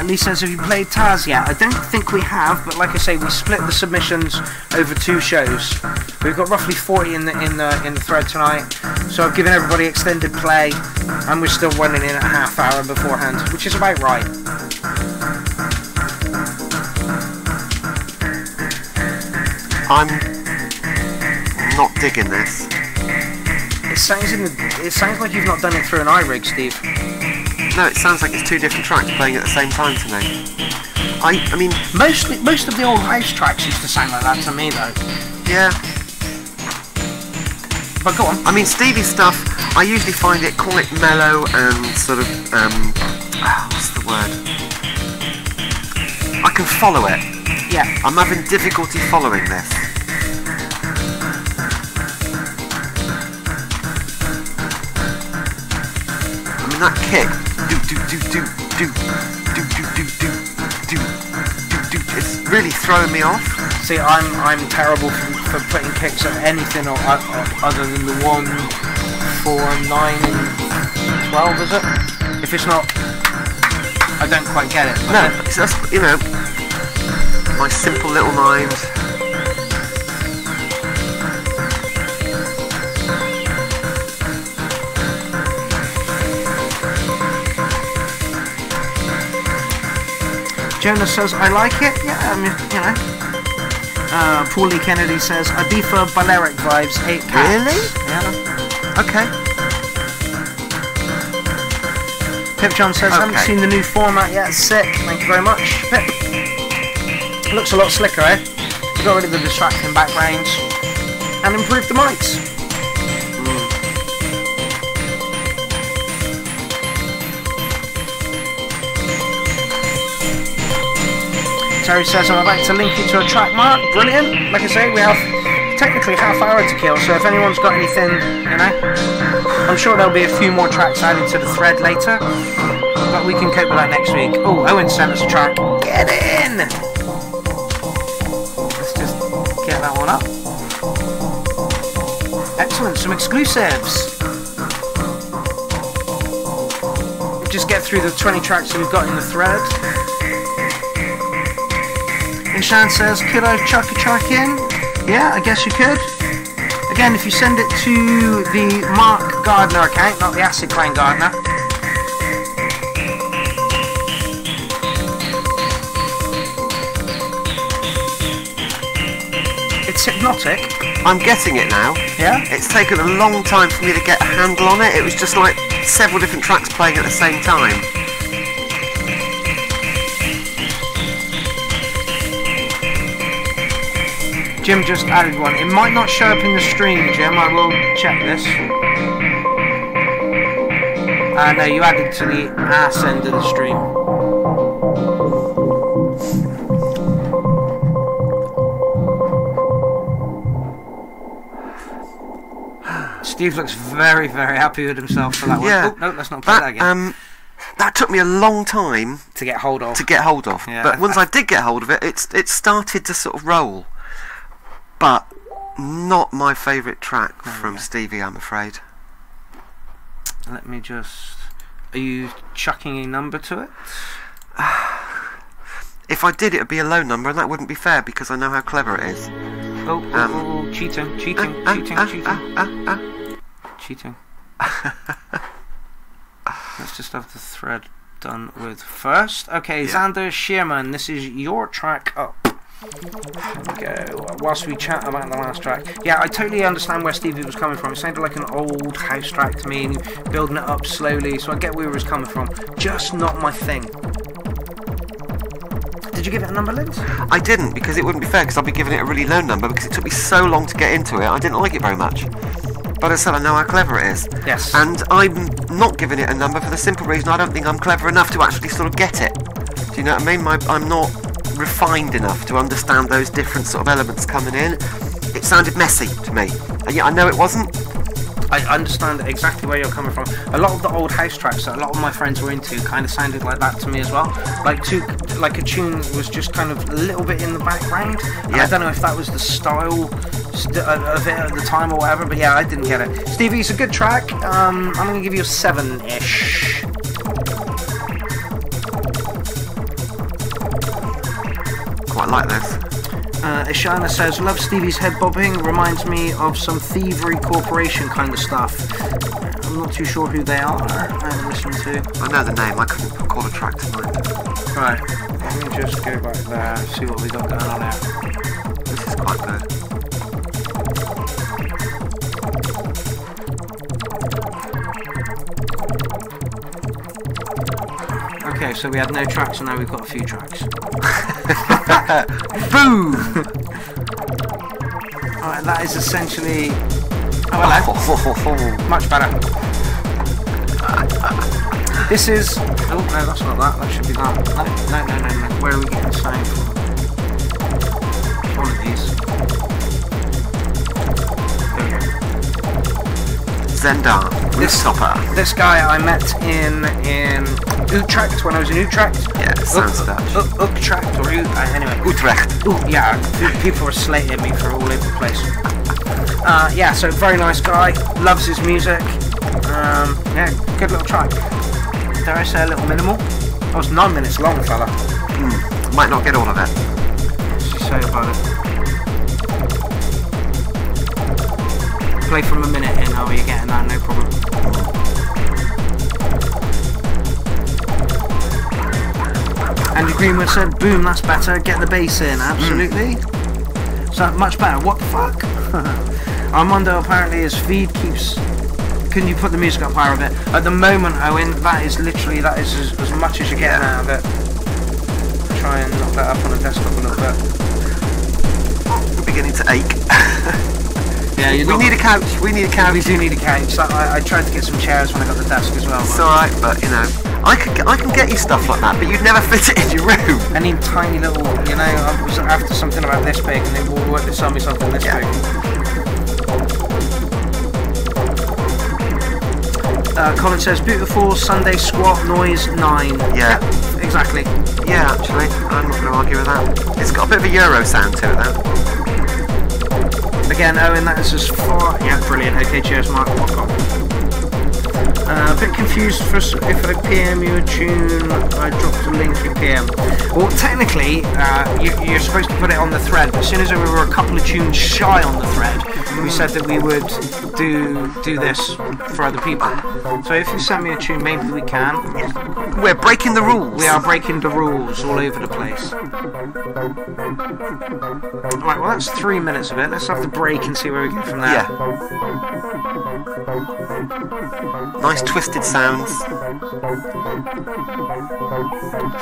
Lee says, have you played Taz yet? I don't think we have, but like I say, we split the submissions over 2 shows. We've got roughly 40 in the thread tonight, so I've given everybody extended play, and we're still running in at a half hour beforehand, which is about right. I'm not digging this. It sounds like you've not done it through an iRig, Steve. No, it sounds like it's 2 different tracks playing at the same time to me. I mean... Most of the old house tracks used to sound like that to me, though. Yeah. But go on. I mean, Stevie's stuff, I usually find it quite mellow and sort of, what's the word? I can follow it. Yeah. I'm having difficulty following this. I mean, that kick. It's really throwing me off. See, I'm terrible for putting kicks at anything or other than the 1, 4, 9, and 12, is it? If it's not, I don't quite get it. No, that's, you know, my simple little mind. Jonas says, I like it. Yeah, I mean, you know. Paulie Kennedy says, I be for Balearic vibes, 8 cats. Really? Yeah. Okay. Pip John says, I haven't seen the new format yet. Sick. Thank you very much. Pip. Looks a lot slicker, eh? We got rid of the distracting backgrounds and improved the mics. Terry says, I'm about to link you to a track, Mark. Brilliant. Like I say, we have technically half hour to kill, so if anyone's got anything, you know, I'm sure there'll be a few more tracks added to the thread later, but we can cope with that next week. Oh, Owen sent us a track. Get in! Let's just get that one up. Excellent, some exclusives. We'll just get through the 20 tracks that we've got in the thread. And Shan says, could I chuck a track in? Yeah, I guess you could. Again, if you send it to the Mark Gardner account, not the Acid Clown Gardner. It's hypnotic. I'm getting it now. Yeah? It's taken a long time for me to get a handle on it. It was just like several different tracks playing at the same time. Jim just added one. It might not show up in the stream, Jim. I will check this. No, you added to the ass end of the stream. Steve looks very, very happy with himself for that one. Yeah. Oh, no, let's not play that again. That took me a long time to get hold of. Yeah, but once I did get hold of it, it started to sort of roll. But not my favourite track from Stevie, I'm afraid. Let me just... Are you chucking a number to it? If I did, it would be a low number, and that wouldn't be fair because I know how clever it is. Cheating. Cheating. Let's just have the thread done with first. Okay, yeah. Xander Shearman, this is your track up. Go. Whilst we chat about the last track, yeah, I totally understand where Stevie was coming from. It sounded like an old house track to me, and building it up slowly, so I get where he was coming from. Just not my thing. Did you give it a number, Liz? I didn't, because it wouldn't be fair, because I'd be giving it a really low number, because it took me so long to get into it. I didn't like it very much. But as I said, I know how clever it is. Yes. And I'm not giving it a number for the simple reason I don't think I'm clever enough to actually sort of get it. Do you know what I mean? I'm not refined enough to understand those different sort of elements coming in. It sounded messy to me. And yeah, I know it wasn't. I understand exactly where you're coming from. A lot of the old house tracks that a lot of my friends were into kind of sounded like that to me as well. Like a tune was just kind of a little bit in the background. Yeah. I don't know if that was the style of it at the time or whatever, but yeah, I didn't get it. Stevie, it's a good track. I'm going to give you a 7-ish. Quite like this. Ishana says, love Stevie's head bobbing, reminds me of some Thievery Corporation kind of stuff. I'm not too sure who they are. I haven't listened to. I know the name, I couldn't call a track to mind. Right, let me just go back there, see what we got going on there. This is quite good. Okay, so we had no tracks and now we've got a few tracks. Boom! Alright, that is essentially... Oh, hello. Much better. This is... Oh, no, that's not that. That should be that. No. Where are we getting sound from? One of these. There we go. Zendar. This guy I met in Utrecht when I was in Utrecht. Yeah, sounds Dutch. Utrecht or anyway. Utrecht. Yeah, people were slating me for all over the place. Yeah, so very nice guy, loves his music. Yeah, good little track. Dare I say a little minimal? That was 9 minutes long, fella. Might not get all of it. What's he say about it? Play from a minute in, oh, you're getting that, no problem. Andy Greenwood said, boom, that's better, get the bass in, absolutely. So much better, what the fuck? Armando, apparently his feed keeps... Can you put the music up higher a bit? At the moment, Owen, that is as much as you're getting out of it. Try and knock that up on the desktop a little bit. We're beginning to ache. Yeah, we need a couch. We need a couch. We do need a couch. I tried to get some chairs when I got the desk as well. It's alright, but you know, I can get you stuff like that, but you'd never fit it in your room. I need tiny little, you know, I was after something about this big, and they wanted to sell me something this big. Colin says, beautiful Sunday squat noise 9. Yeah. Exactly. Yeah, actually, I'm not going to argue with that. It's got a bit of a Euro sound to it, though. Again, Owen, that is as far... Yeah, brilliant. Okay, cheers, Mark. A bit confused for if I PM you a tune, I dropped a link in PM. Well, technically, you're supposed to put it on the thread, but as soon as we were a couple of tunes shy on the thread, we said that we would do this for other people. So if you send me a tune, maybe we can. We're breaking the rules. We are breaking the rules all over the place. Right, well that's 3 minutes of it. Let's have the break and see where we go from there. Yeah. Nice twisted sounds.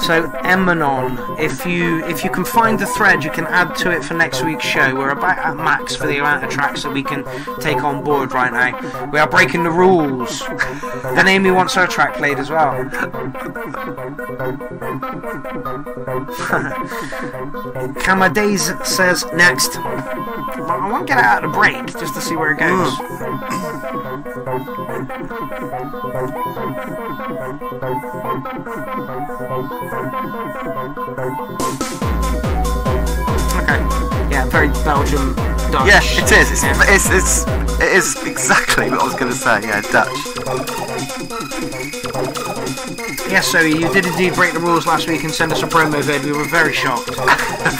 So Emanon, if you can find the thread, you can add to it for next week's show. We're about at max for the amount of tracks that we can take on board right now. We are breaking the rules. And Amy wants her track played as well. Kamadaze says next. I want to get it out of the break just to see where it goes. Okay. Yeah, very Belgium Dutch. Yeah, it is. It is exactly what I was going to say. Yeah, Dutch. Yes, so you did indeed break the rules last week and send us a promo vid. We were very shocked.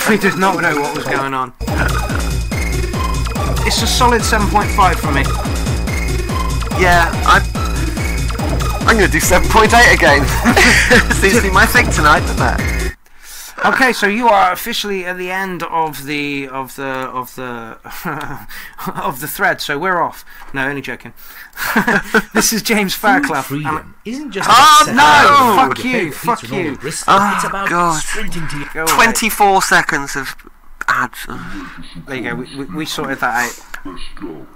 We did not know what was going on. It's a solid 7.5 for me. Yeah, I'm going to do 7.8 again. Seems to be my thing tonight, doesn't it? Okay, so you are officially at the end of the of the thread. So we're off. No, only joking. This is James Fairclough. Freedom isn't just Oh about no! setting Fuck you! Fuck you! It's Oh, about God. sprinting to your Go away. 24 seconds of ads. There you go. We sorted that out. Let's go.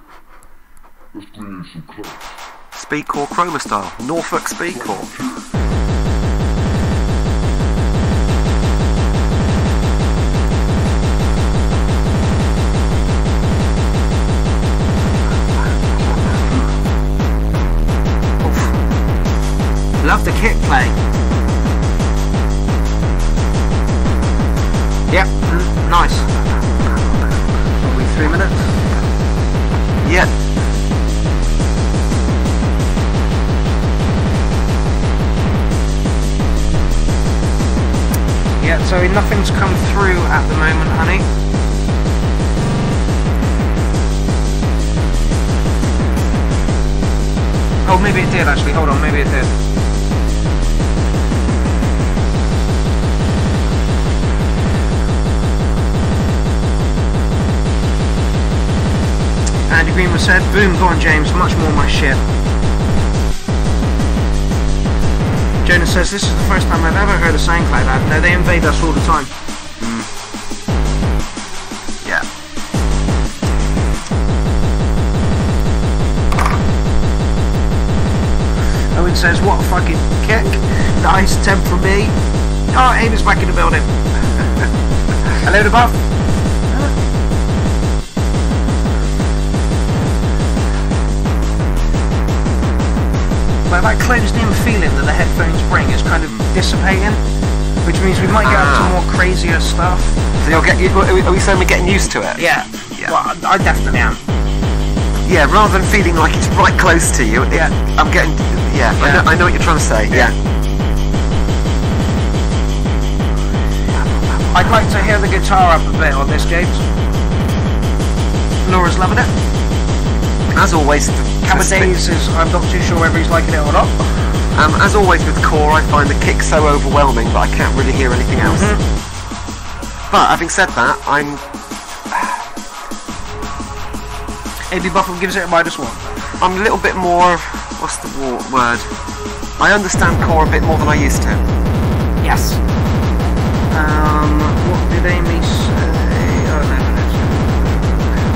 Let's bring in some clubs. Speedcore Chroma style. Norfolk Speedcore. Love the kick play. Yep, nice. Probably 3 minutes. Yeah. Yeah, so nothing's come through at the moment, honey. Oh, maybe it did actually. Hold on, maybe it did. Andy Greenwood said, boom, go on James, much more my shit. Jonas says, this is the first time I've ever heard a SoundCloud ad. No, they invade us all the time. Yeah. Owen says, what a fucking kick. Nice 10 from me. Oh, Amy's back in the building. Hello to Buff. But that closed-in feeling that the headphones bring is kind of dissipating, which means we might get up to more crazier stuff. So you'll get. Are we saying we're getting used to it? Yeah. Yeah. Well, I definitely am. Yeah. Rather than feeling like it's right close to you, Yeah. I'm getting. Yeah. Yeah. I know what you're trying to say. Yeah. I'd like to hear the guitar up a bit on this, James. Laura's loving it. As always. Camadeus is, I'm not too sure whether he's liking it or not. As always with Core, I find the kick so overwhelming that I can't really hear anything else. But having said that, AB Buffalo gives it a -1. I'm a little bit more. What's the word? I understand Core a bit more than I used to. Yes. What did Amy say?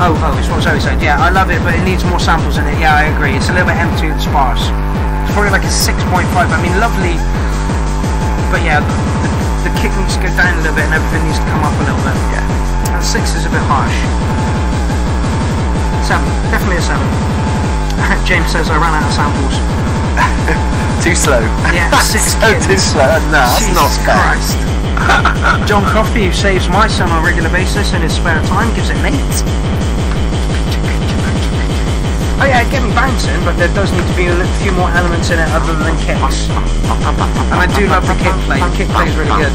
Oh, it's what Zoe said. Yeah, I love it, but it needs more samples in it. Yeah, I agree. It's a little bit empty and sparse. It's probably like a 6.5. I mean, lovely, but yeah, the kick needs to go down a little bit and everything needs to come up a little bit. Yeah. And 6 is a bit harsh. 7, definitely a 7. James says I ran out of samples. Too slow. Yeah, 6 kids. Too slow. No, that's Jesus not fair. Christ. John Coffey, who saves my son on a regular basis in his spare time, gives it mates. Oh yeah, get me bouncing, but there does need to be a few more elements in it other than kicks. And I do love the kick play. The kick play is really good.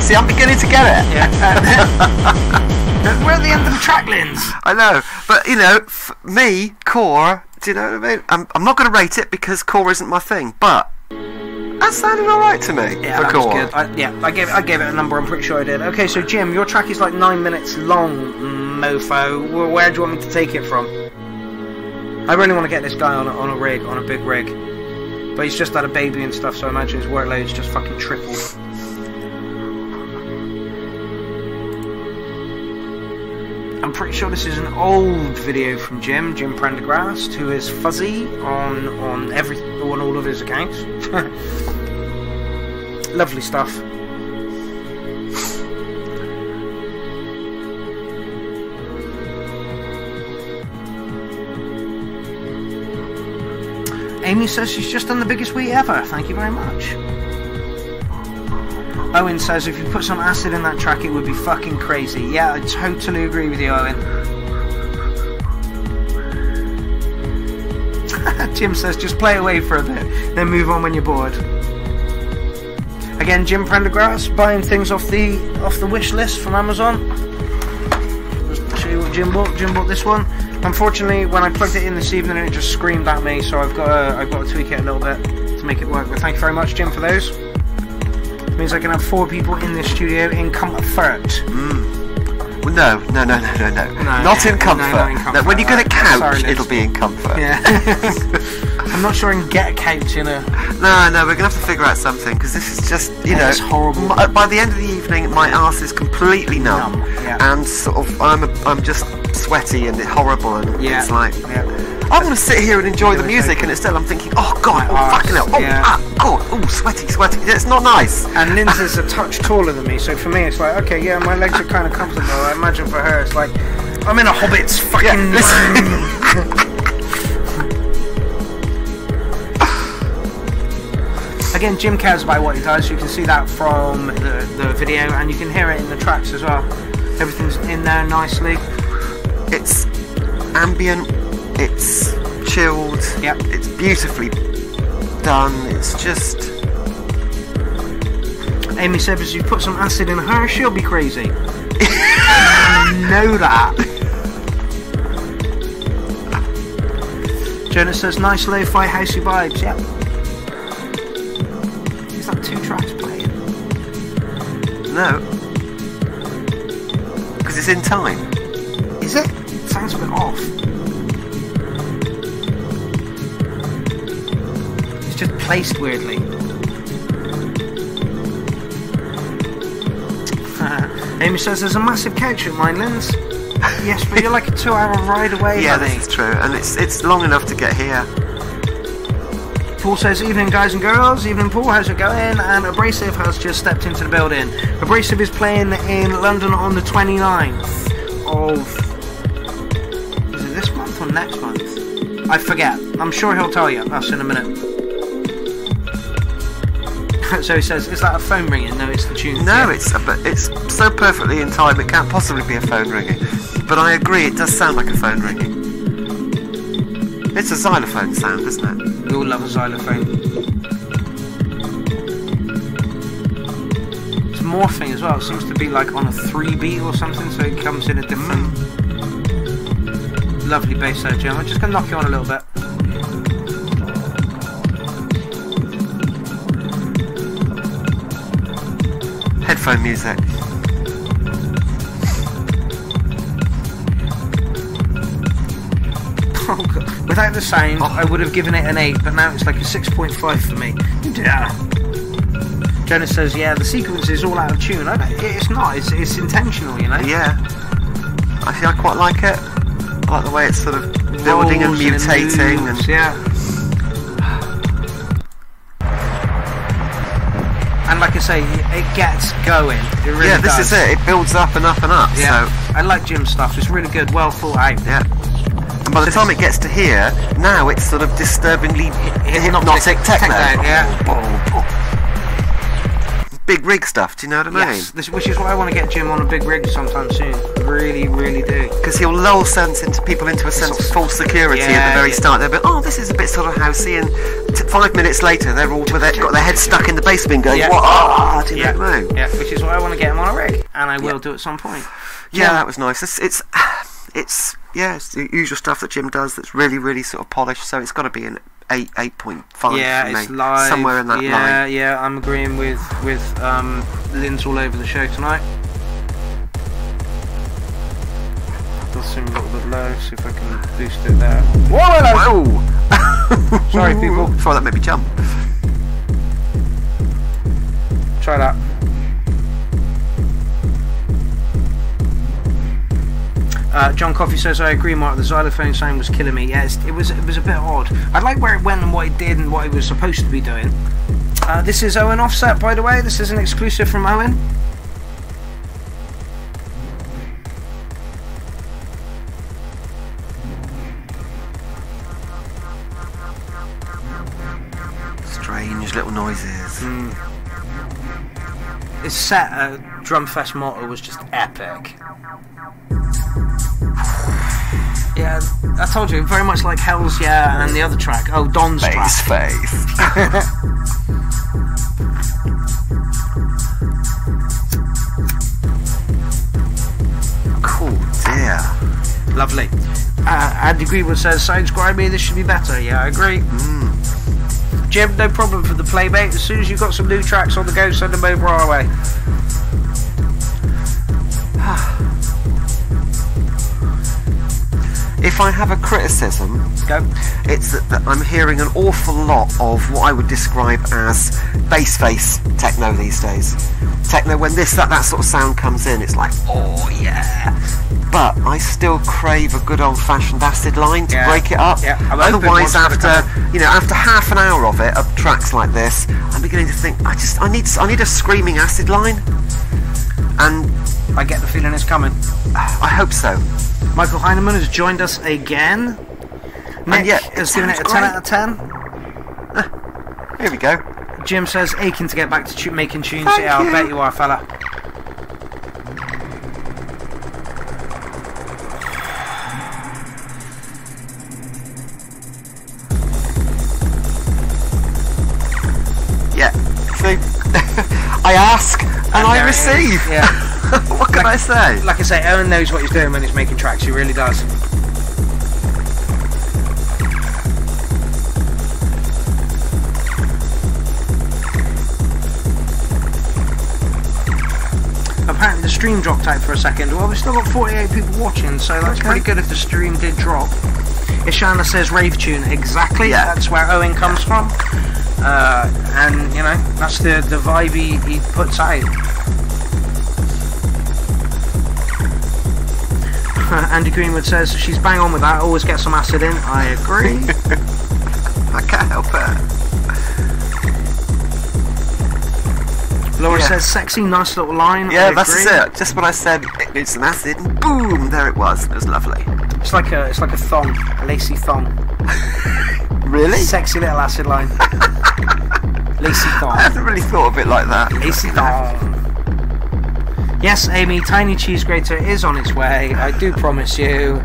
See, I'm beginning to get it. Yeah. We're at the end of the track, Lins. I know, but you know, me, Core, do you know what I mean? I'm not going to rate it because Core isn't my thing, but that sounded alright to me. Yeah, for that Core. was good. I gave it a number. I'm pretty sure I did. Okay, so Jim, your track is like 9 minutes long, mofo. Where do you want me to take it from? I really want to get this guy on a rig, on a big rig, but he's just had a baby and stuff, so I imagine his workload's just fucking tripled. I'm pretty sure this is an old video from Jim Prendergast, who is fuzzy on all of his accounts. Lovely stuff. Amy says she's just done the biggest week ever. Thank you very much. Owen says if you put some acid in that track it would be fucking crazy. Yeah, I totally agree with you, Owen. Jim says just play away for a bit, then move on when you're bored. Again, Jim Prendergrass buying things off the wish list from Amazon. Just show you what Jim bought this one. Unfortunately, when I plugged it in this evening, it just screamed at me, so I've got to tweak it a little bit to make it work. But thank you very much, Jim, for those. It means I can have 4 people in this studio in comfort. Well, no. Not in comfort. not in comfort. No, when you get a couch, Sorry, Liz. it'll be in comfort. Yeah. I'm not sure I can get a couch in a... No, we're going to have to figure out something, because this is just, you know... It's horrible. By the end of the evening, my arse is completely numb. Yeah. And sort of, I'm just sweaty and horrible, and Yeah. it's like... Yeah. I want to sit here and enjoy the it's music, okay. and instead I'm thinking, oh God, My arse, fucking hell, oh, yeah. God, oh, sweaty. It's not nice. And Lindsay's a touch taller than me, so for me it's like, okay, yeah, my legs are kind of comfortable. I imagine for her it's like, I'm in a Hobbit's fucking... Again, Jim cares about what he does. You can see that from the video, and you can hear it in the tracks as well. Everything's in there nicely. It's ambient, it's chilled, Yep. it's beautifully done, it's just... Amy said, as you put some acid in her, she'll be crazy. I know that. Jonas says, nice lo-fi housey vibes. Yep. Is that 2 tracks playing? No. Because it's in time. Is it? Sounds a bit off. It's just placed weirdly. Amy says there's a massive couch at mine, Linz. Yes, but you're like a 2-hour ride away. Yeah, honey. this is true, and it's long enough to get here. Paul says, evening guys and girls, evening Paul, how's it going? And Abrasive has just stepped into the building. Abrasive is playing in London on the 29th of... Is it this month or next month? I forget. I'm sure he'll tell you us in a minute. So he says, is that a phone ringing? No, it's the tune. No, it's so perfectly in time it can't possibly be a phone ringing. But I agree, it does sound like a phone ringing. It's a xylophone sound, isn't it? We all love a xylophone. It's morphing as well. It seems to be like on a 3-beat or something, so it comes in a different... Lovely bass there, Jim. I'm just going to knock you on a little bit. Headphone music. Oh, God. Without the sound, I would have given it an 8, but now it's like a 6.5 for me. Yeah. Jonas says, yeah, the sequence is all out of tune. It's not. It's intentional, you know? Yeah. I quite like it. I like the way it's sort of building and Rolls mutating. moves, And yeah. And like I say, it gets going. It really yeah, this does. is it. It builds up and up and up. Yeah. So I like Jim's stuff. It's really good, well thought out. yeah. And by the time it gets to here, now it's sort of disturbingly hypnotic techno. Yeah. Big rig stuff. Do you know what I mean? Yes, which is why I want to get Jim on a big rig sometime soon. Really, really do. Because he'll lull people into a sense of false security at the very start. They'll be, oh, this is a bit sort of housey, and 5 minutes later, they're all got their heads stuck in the bass bin going, what? Oh, do you know what I mean? Yeah, which is why I want to get him on a rig, and I will do at some point. Yeah, that was nice. It's the usual stuff that Jim does that's really, really sort of polished, so it's got to be an 8.5 for me. It's live. Somewhere in that line. Yeah, I'm agreeing with Lynn's all over the show tonight. That does seem a little bit low, see if I can boost it there. Whoa! Sorry, people. Sorry, that made me jump. Try that. John Coffey says, I agree, Mark, the xylophone sound was killing me. Yes, it was a bit odd. I like where it went and what it did and what it was supposed to be doing. This is Owen Offset, by the way. This is an exclusive from Owen. Strange little noises. His set at Drumfest motto was just epic. Yeah, I told you, very much like Hell's Yeah and the other track. Oh, Don's track. Face. Cool, dear. Lovely. Andy Greenwood says, sounds grimy, this should be better. Yeah, I agree. Jim, no problem for the playmate. As soon as you've got some new tracks on the go, send them over our way. If I have a criticism, it's that I'm hearing an awful lot of what I would describe as bass face techno these days. Techno, when that sort of sound comes in, it's like, oh yeah. But I still crave a good old-fashioned acid line to break it up. Yeah. Otherwise, after half an hour of it, of tracks like this, I'm beginning to think I need a screaming acid line. And I get the feeling it's coming. I hope so. Michael Heineman has joined us again. Nick has given it a 10 out of 10. Here we go. Jim says, aching to get back to making tunes. Yeah, I'll bet you are, fella. Yeah. See? I ask and I receive. Yeah. What can I say? Like I say, Owen knows what he's doing when he's making tracks. He really does. Apparently the stream dropped out for a second. Well, we've still got 48 people watching, so that's pretty good if the stream did drop. Ishana says rave tune. Exactly. Yeah. That's where Owen comes from. And, you know, that's the vibe he puts out. Andy Greenwood says she's bang on with that, always get some acid in. I agree. I can't help it. Laura says sexy, nice little line. Yeah, that's it. Just when I said it needs some acid, and boom, there it was. It was lovely. It's like a thong, a lacy thong. Really? Sexy little acid line. Lacy thong. I haven't really thought of it like that. Lacy thong. Yes, Amy, Tiny Cheese Grater is on its way. I do promise you.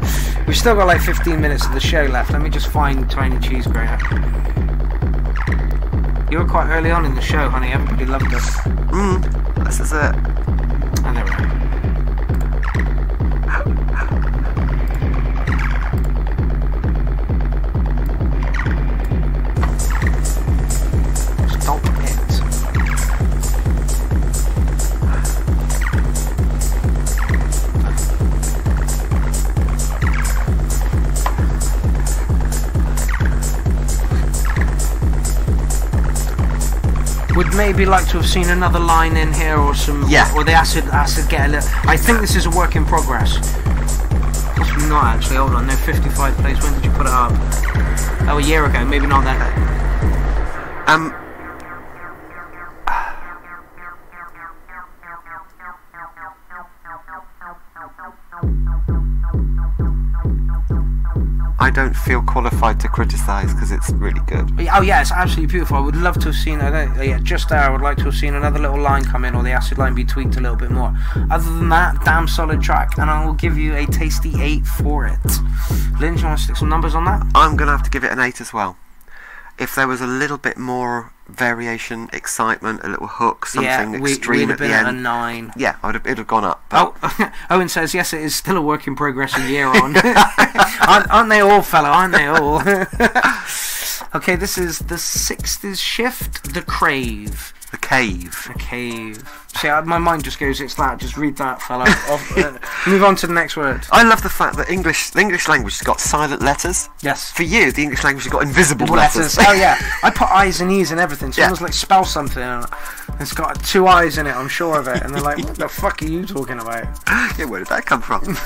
We've still got like 15 minutes of the show left. Let me just find Tiny Cheese Grater. You were quite early on in the show, honey. Everybody loved us. This is it. And there we are. Stop it. Would maybe like to have seen another line in here or some, or the acid get a little. I think this is a work in progress. Possibly not actually. Hold on, no 55 plays. When did you put it up? Oh, a year ago. Maybe not that. I don't feel qualified to criticise because it's really good. Oh yeah, it's absolutely beautiful. I would love to have seen, just there, I would like to have seen another little line come in, or the acid line be tweaked a little bit more. Other than that, damn solid track, and I will give you a tasty 8 for it. Lynn, do you want to stick some numbers on that? I'm going to have to give it an 8 as well. If there was a little bit more variation, excitement, a little hook, something extreme at the end. At a 9. Yeah, it'd have gone up. Oh, Owen says, yes, it is still a work in progress a year on. aren't they all, fella? Aren't they all? Okay, this is the 6th shift, the crave. The cave. The cave. See, my mind just goes, it's that. Just read that, fella. Move on to the next word. I love the fact that the English language has got silent letters. Yes. For you, the English language has got invisible letters. Oh yeah. I put I's and E's and everything. Someone's like spell something and it's got 2 I's in it, I'm sure of it. And they're like, what the fuck are you talking about? Yeah, where did that come from?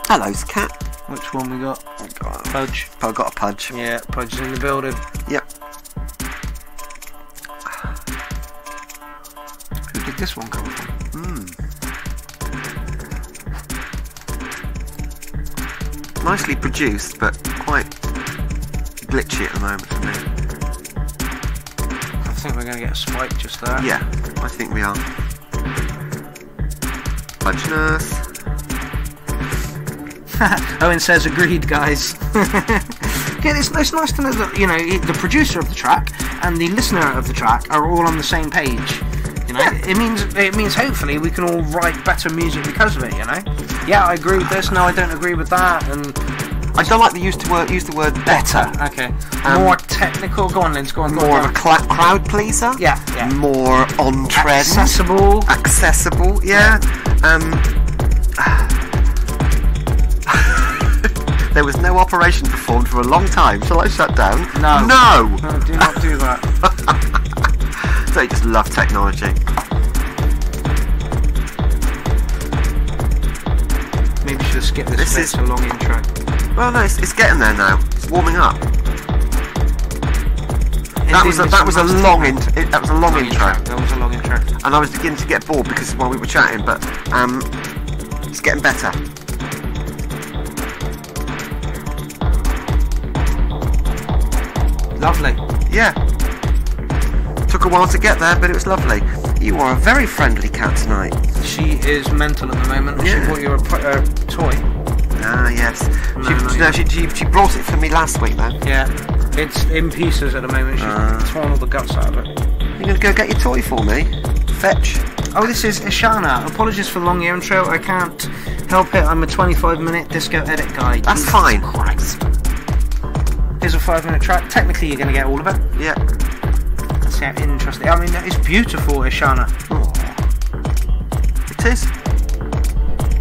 Hello, Cat. Which one we got? Pudge. I got a Pudge. Yeah, Pudge is in the building. Yep. Who did this one come from? Nicely produced, but quite glitchy at the moment for me. I think we're going to get a spike just there. Yeah, I think we are. Pudge Nurse. Owen says, agreed, guys. Yeah, it's nice to know that, you know, the producer of the track and the listener of the track are all on the same page. You know. It means hopefully we can all write better music because of it, you know. Yeah, I agree with this. No, I don't agree with that. And I don't like the use the word better. Okay. More technical. Go on, Linz. Go on. More of a crowd pleaser. Yeah. More on trend. Accessible. Yeah. There was no operation performed for a long time. Shall I shut down? No. No, do not do that. They just love technology. Maybe we should have skipped this bit. It's a long intro. Well, no, it's getting there now. It's warming up. That was a long intro. That was a long intro. That was a long intro. And I was beginning to get bored because while we were chatting, but it's getting better. Lovely. Yeah. Took a while to get there, but it was lovely. You are a very friendly cat tonight. She is mental at the moment. Yeah. She brought you a toy. Ah, yes. She brought it for me last week, though. Yeah. It's in pieces at the moment. She's torn all the guts out of it. You're going to go get your toy for me? Fetch. Oh, this is Ishana. Apologies for the long intro. I can't help it. I'm a 25-minute disco edit guy. That's fine. Christ. Here's a 5-minute track. Technically, you're going to get all of it. Yeah. That's how interesting. I mean, it's beautiful, Ishana. Oh. It is.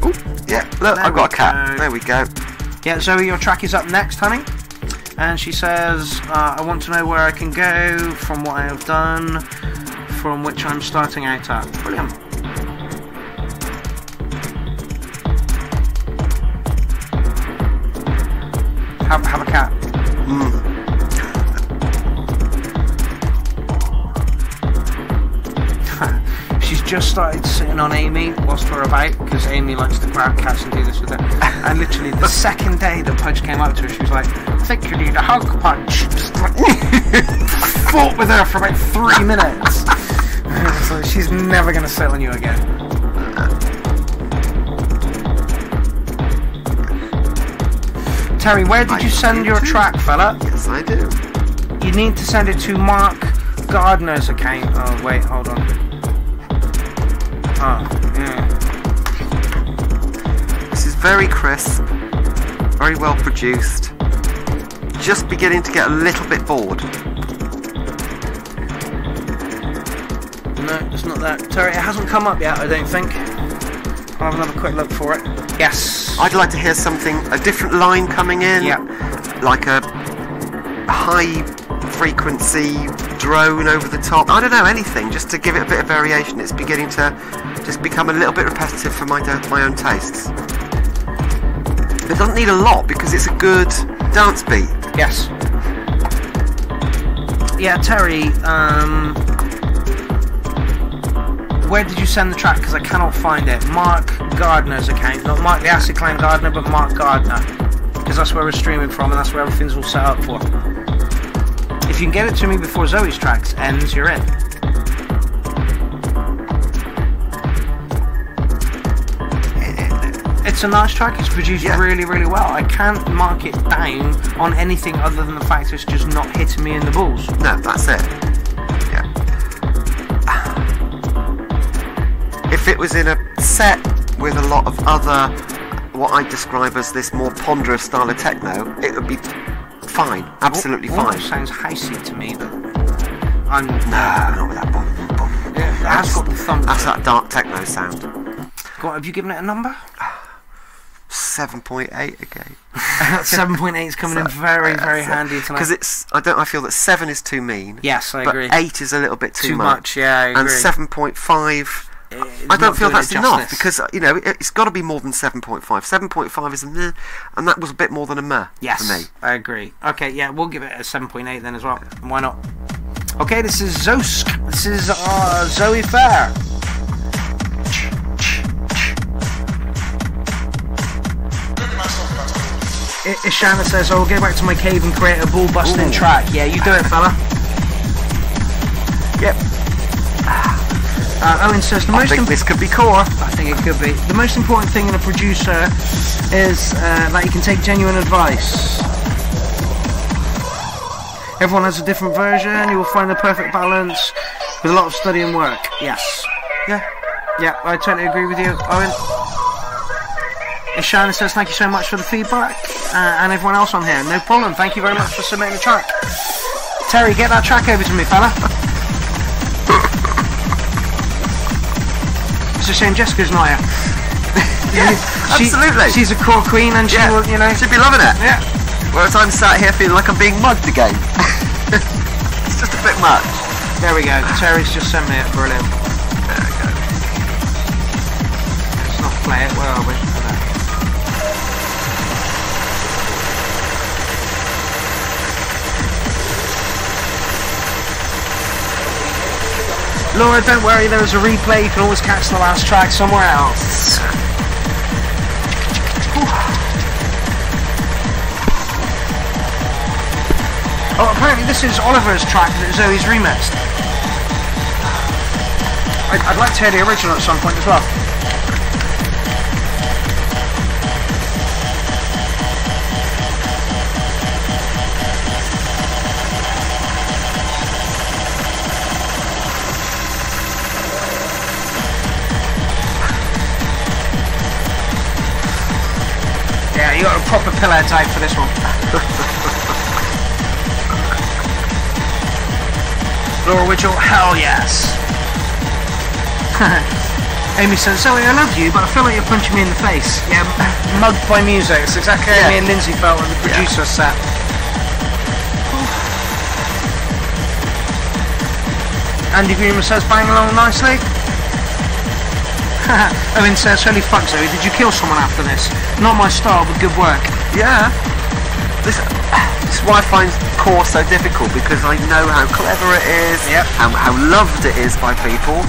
Oh, yeah. Look, I've got a cat. There we go. Yeah, Zoe, your track is up next, honey. And she says, I want to know where I can go from what I have done, from which I'm starting out at. Brilliant. Have a cat. She's just started sitting on Amy whilst we're about, because Amy likes to grab cats and do this with her. And literally the second day that Pudge came up to her, she was like, I think you need a hug, Pudge. Just like, fought with her for about 3 minutes. So she's never going to sit on you again. Terry, where did you send your track, fella? Yes, I do. You need to send it to Mark Gardner's account. Oh, wait, hold on. Oh, yeah. This is very crisp, very well produced. Just beginning to get a little bit bored. No, it's not that. Terry, it hasn't come up yet, I don't think. I'll have another quick look for it. Yes. I'd like to hear a different line coming in. Yeah. Like a high frequency drone over the top. I don't know, anything, just to give it a bit of variation. It's beginning to just become a little bit repetitive for my own tastes. It doesn't need a lot because it's a good dance beat. Yes. Yeah, Terry, where did you send the track? Because I cannot find it. Mark Gardner's account. Not Mark the Acid Clown Gardner, but Mark Gardner. Because that's where we're streaming from and that's where everything's all set up for. If you can get it to me before Zoe's tracks ends, you're in. It's a nice track. It's produced really, really well. I can't mark it down on anything other than the fact it's just not hitting me in the balls. No, that's it. Yeah. If it was in a set with a lot of other, what I describe as this more ponderous style of techno, it would be fine, absolutely fine. Almost sounds housey to me, but I'm no, not with that boom, boom, boom. Yeah, it has got the thump. That's that dark techno sound. Go on, have you given it a number? 7.8 again. 7.8 is coming in very, very handy tonight. Because I feel that 7 is too mean. Yes, I agree. 8 is a little bit too much. Yeah, I agree. And 7.5. I don't feel that's enough because it's got to be more than 7.5. 7.5 is a meh, and that was a bit more than a meh for me. I agree. Okay, yeah, we'll give it a 7.8 then as well. Why not? Okay, this is Zosk. This is Zoe Fair. Ishana says, I'll go back to my cave and create a ball busting track. Yeah, you do it, fella. Yep. Owen says, I think this could be core. I think it could be. The most important thing in a producer is that you can take genuine advice. Everyone has a different version. You will find the perfect balance With a lot of study and work. Yes. Yeah. Yeah, I totally agree with you, Owen. Shannon says thank you so much for the feedback, and everyone else on here. No problem. Thank you very much for submitting the track. Terry, get that track over to me, fella. It's a shame Jessica's not here. Yeah, absolutely. She's a core queen, and she will, you know. She'd be loving it. Yeah. Whereas I'm sat here feeling like I'm being mugged again. It's just a bit much. There we go. Terry's just sent me it. Brilliant. There we go. Let's not play it. Where are we? Laura, don't worry, there is a replay. You can always catch the last track somewhere else. Oh, apparently this is Oliver's track that Zoe's remixed. I'd like to hear the original at some point as well. Yeah, you got a proper pillow type for this one. Laura Widgell, hell yes. Amy says, Zoe, I love you, but I feel like you're punching me in the face. Yeah, mugged by music. It's exactly how me and Lindsay felt when the producer sat. Andy Greenman says, bang along nicely. Owen says, holy fuck, Zoe, did you kill someone after this? Not my style, but good work. Yeah. This is why I find core so difficult, because I know how clever it is, how loved it is by people,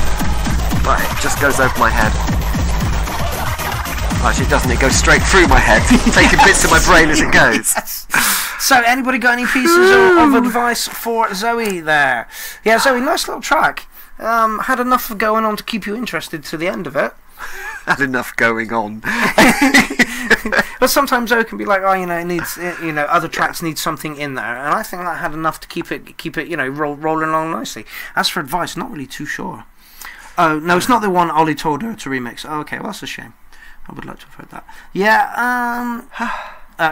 but it just goes over my head. Actually, it doesn't. It goes straight through my head, taking bits of my brain as it goes. So, anybody got any pieces of advice for Zoe there? Yeah, Zoe, nice little track. Had enough going on to keep you interested to the end of it. Had enough going on. But sometimes Zoe can be like, oh, you know, it needs, you know, other tracks need something in there, and I think that had enough to keep it, you know, rolling along nicely. As for advice, not really too sure. Oh no, it's not the one Ollie told her to remix. Oh, okay, well that's a shame. I would like to have heard that. Yeah.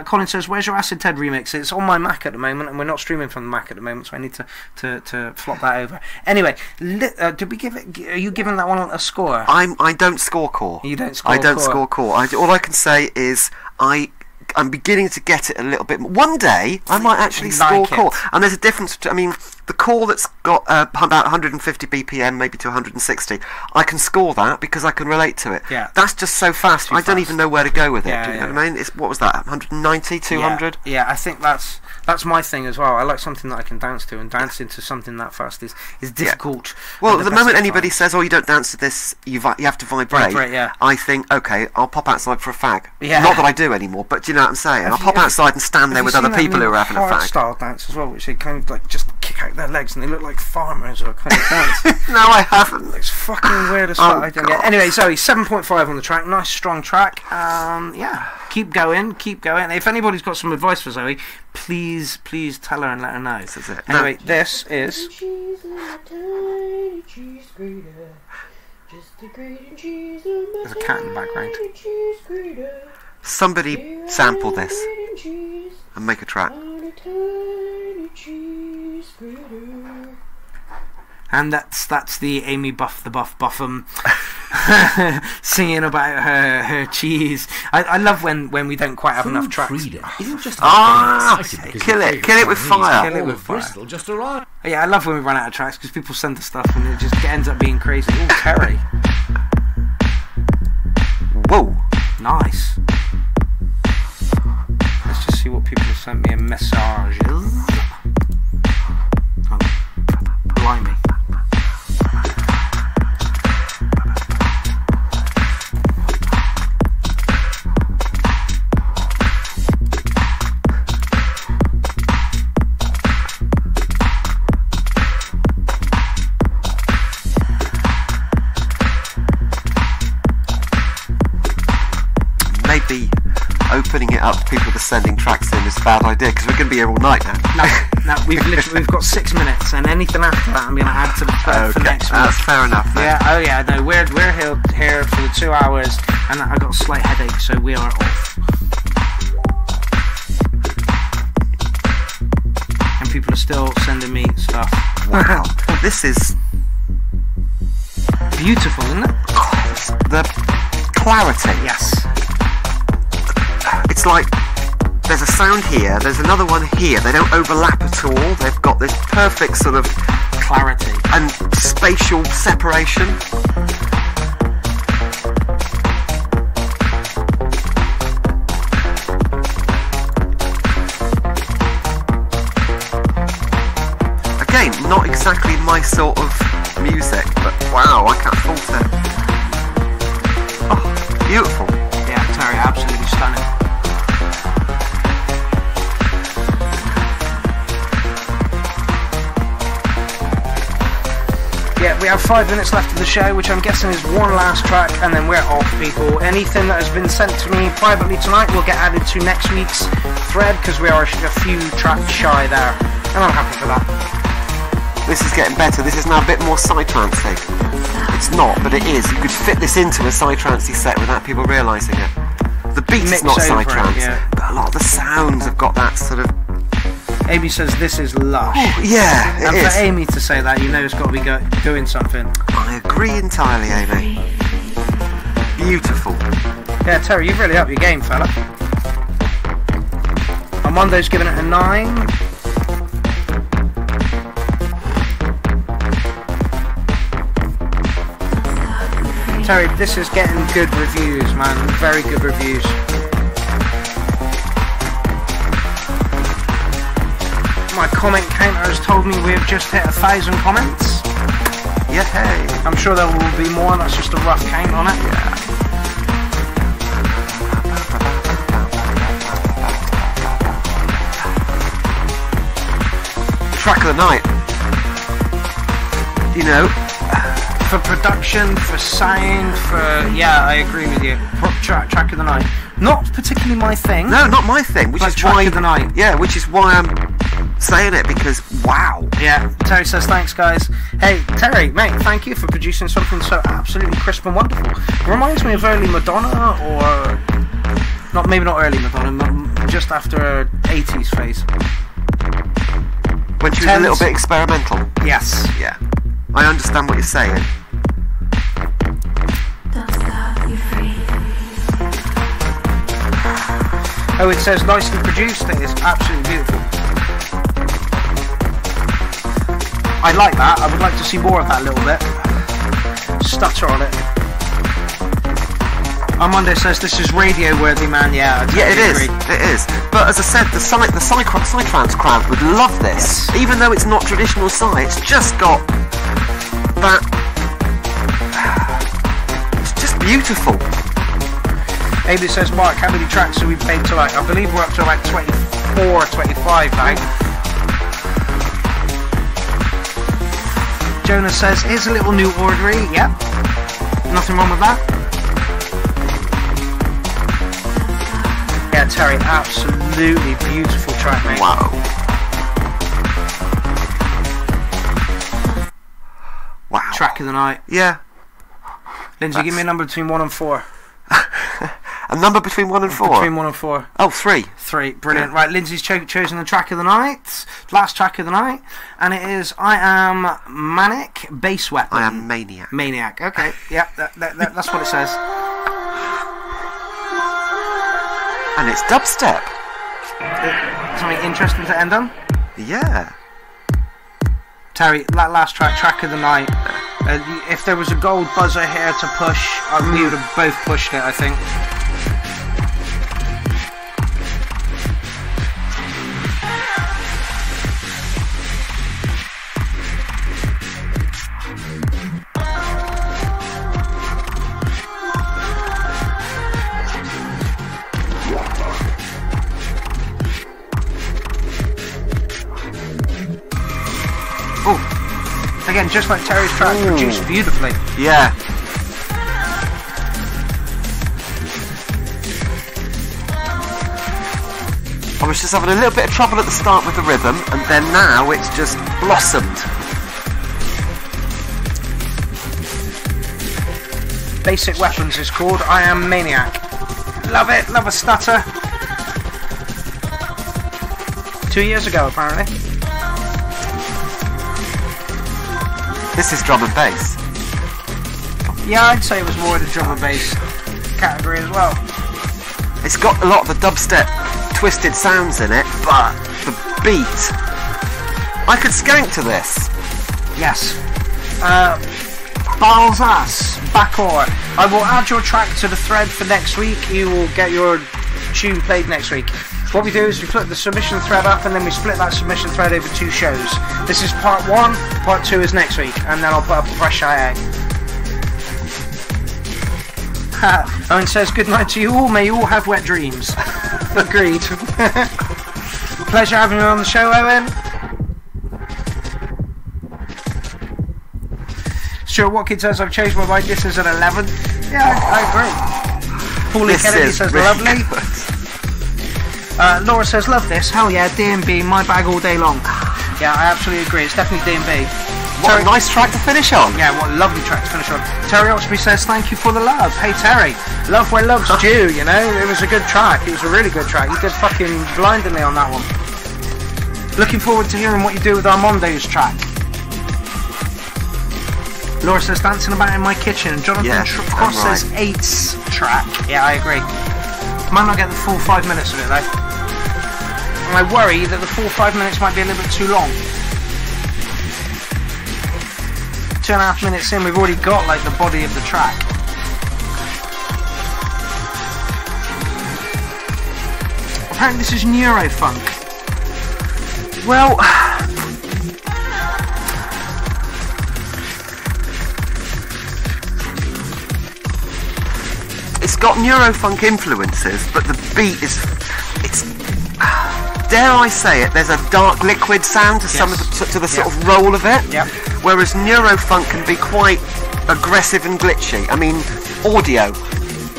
Colin says, where's your Acid Ted remix? It's on my Mac at the moment, and we're not streaming from the Mac at the moment, so I need to flop that over. Anyway, did we give it? Are you giving that one a score? I don't score core. You don't score. I don't score core. All I can say is I'm beginning to get it a little bit more. One day I might actually score core, and there's a difference. I mean, the core that's got about 150 BPM, maybe to 160, I can score that because I can relate to it. Yeah. That's just so fast. I don't even know where to go with it. Yeah, do you know what I mean? What was that? 190, 200? Yeah, I think that's my thing as well. I like something that I can dance to, and dancing to something that fast is difficult. Well, the moment anybody says, "Oh, you don't dance to this, you have to vibrate," I think, okay, I'll pop outside for a fag. Yeah. Not that I do anymore, but do you know what I'm saying? I'll pop outside and stand there with other people who are having a fag. Style dance as well, which they kind of like just kick out their legs and they look like farmers or kind of dance. No, I haven't. It's fucking weird as fuck. I don't get it. Anyway, Zoe, 7.5 on the track. Nice, strong track. Yeah, keep going. If anybody's got some advice for Zoe, please tell her and let her know. This is it. Anyway, this is. Cheese in my tiny cheese grater. Just a grated cheese in my There's a cat in the background. tiny cheese grater. Somebody sample this and make a track. On a tiny cheese grater. And that's the Amy Buffum singing about her cheese. I love when we don't quite have enough tracks. Isn't just kill it with fire. Kill it with fire. Bristol just arrived. Yeah, I love when we run out of tracks because people send us stuff and it just ends up being crazy. Oh, Terry. Whoa. Nice. Let's just see what people have sent me in messages. Oh, blimey. Maybe opening it up to people that are sending tracks in is a bad idea because we're going to be here all night now. No, we've got 6 minutes, and anything after that I'm going to add to the thread for next week. That's fair enough then. Yeah, oh yeah, no, we're here for the 2 hours, and I've got a slight headache, so we are off. And people are still sending me stuff. Wow, this is beautiful, isn't it? The clarity. Yes. It's like there's a sound here, there's another one here. They don't overlap at all. They've got this perfect sort of clarity and spatial separation. Again, not exactly my sort of music, but wow, I can't fault it. Oh, beautiful. Yeah, Terry, absolutely stunning. Yeah, we have 5 minutes left of the show, which I'm guessing is one last track, and then we're off, people. Anything that has been sent to me privately tonight will get added to next week's thread, because we are a few tracks shy there, and I'm happy for that. This is getting better. This is now a bit more psytrancey. It's not, but it is. You could fit this into a psytrancey set without people realising it. The beat's not psytrancey, yeah, but a lot of the sounds have got that sort of... Amy says this is lush. Oh, yeah, it and is. For Amy to say that, you know it's got to be doing something. I agree entirely, Amy. Beautiful. Yeah, Terry, you've really upped your game, fella. Armando's giving it a 9. Terry, this is getting good reviews, man. Very good reviews. My comment counter has told me we have just hit 1,000 comments. Yeah, hey. I'm sure there will be more, that's just a rough count on it. Yeah. Track of the night. You know, for production, for sound, for... Yeah, I agree with you. Track of the night. Not particularly my thing. No, not my thing, which is track why... of the night. Yeah, which is why I'm saying it, because wow. Yeah, Terry says thanks, guys. Hey, Terry, mate, thank you for producing something so absolutely crisp and wonderful. It reminds me of early Madonna, or... Maybe not early Madonna, just after 80s phase. When she was a little bit experimental. Yes. Yeah. I understand what you're saying. Don't stop, you're free. Oh, it says nicely produced. It is absolutely beautiful. I like that. I would like to see more of that a little bit. Stutter on it. Armando says this is radio worthy, man. Yeah, yeah, it is. It is. But as I said, the psytrance crowd would love this, even though it's not traditional psy. It's just got that. It's just beautiful. Amy says, Mark, how many tracks have we played tonight? I believe we're up to about 24, 25 now. Jonah says, here's a little new ordery. Yep. Nothing wrong with that. Yeah, Terry, absolutely beautiful track, mate. Wow. Wow. Track of the night. Yeah. Lindsay, give me a number between 1 and 4. A number between 1 and 4? Between 1 and 4. Oh, 3. 3, brilliant. Right, Lindsay's chosen the track of the night, last track of the night, and it is I Am Manic Bass Weapon. I Am Maniac. Maniac, okay. Yeah, that's what it says. And it's dubstep. Something interesting to end on? Yeah. Terry, that last track of the night, if there was a gold buzzer here to push, we would have both pushed it, I think. Oh, again, just like Terry's track, produced beautifully. Yeah. I was just having a little bit of trouble at the start with the rhythm, and then now it's just blossomed. Basic Weapons is called. I Am Maniac. Love it, love a stutter. 2 years ago, apparently. This is drum and bass. Yeah, I'd say it was more in the drum and bass category as well. It's got a lot of the dubstep twisted sounds in it, but the beat, I could skank to this. Yes. Balls ass, Backor. I will add your track to the thread for next week. You will get your tune played next week. What we do is we put the submission thread up and then we split that submission thread over 2 shows. This is part 1, part 2 is next week, and then I'll put up a fresh shout out. Owen says, good night to you all, may you all have wet dreams. Agreed. Pleasure having you on the show, Owen. Stuart Watkins says, I've changed my mind, this is at 11. Yeah, I agree. Paulie Kennedy says, really lovely. Laura says, love this. Hell yeah, D&B, my bag all day long. Yeah, I absolutely agree. It's definitely D&B. What a nice track to finish on. Yeah, what a lovely track to finish on. Terry Oxby says, thank you for the love. Hey, Terry. Love where love's due, you know? It was a good track. It was a really good track. You did fucking blindingly on that one. Looking forward to hearing what you do with Armando's track. Laura says, dancing about in my kitchen. Jonathan Cross says, 8's track. Yeah, I agree. Might not get the full 5 minutes of it, though. And I worry that the full 5 minutes might be a little bit too long. 2.5 minutes in, we've already got like the body of the track. Apparently this is Neurofunk. Well, it's got Neurofunk influences, but the beat is, it's, dare I say it, there's a dark liquid sound to some of the, to the sort of roll of it. Yep. Whereas Neurofunk can be quite aggressive and glitchy. I mean, audio,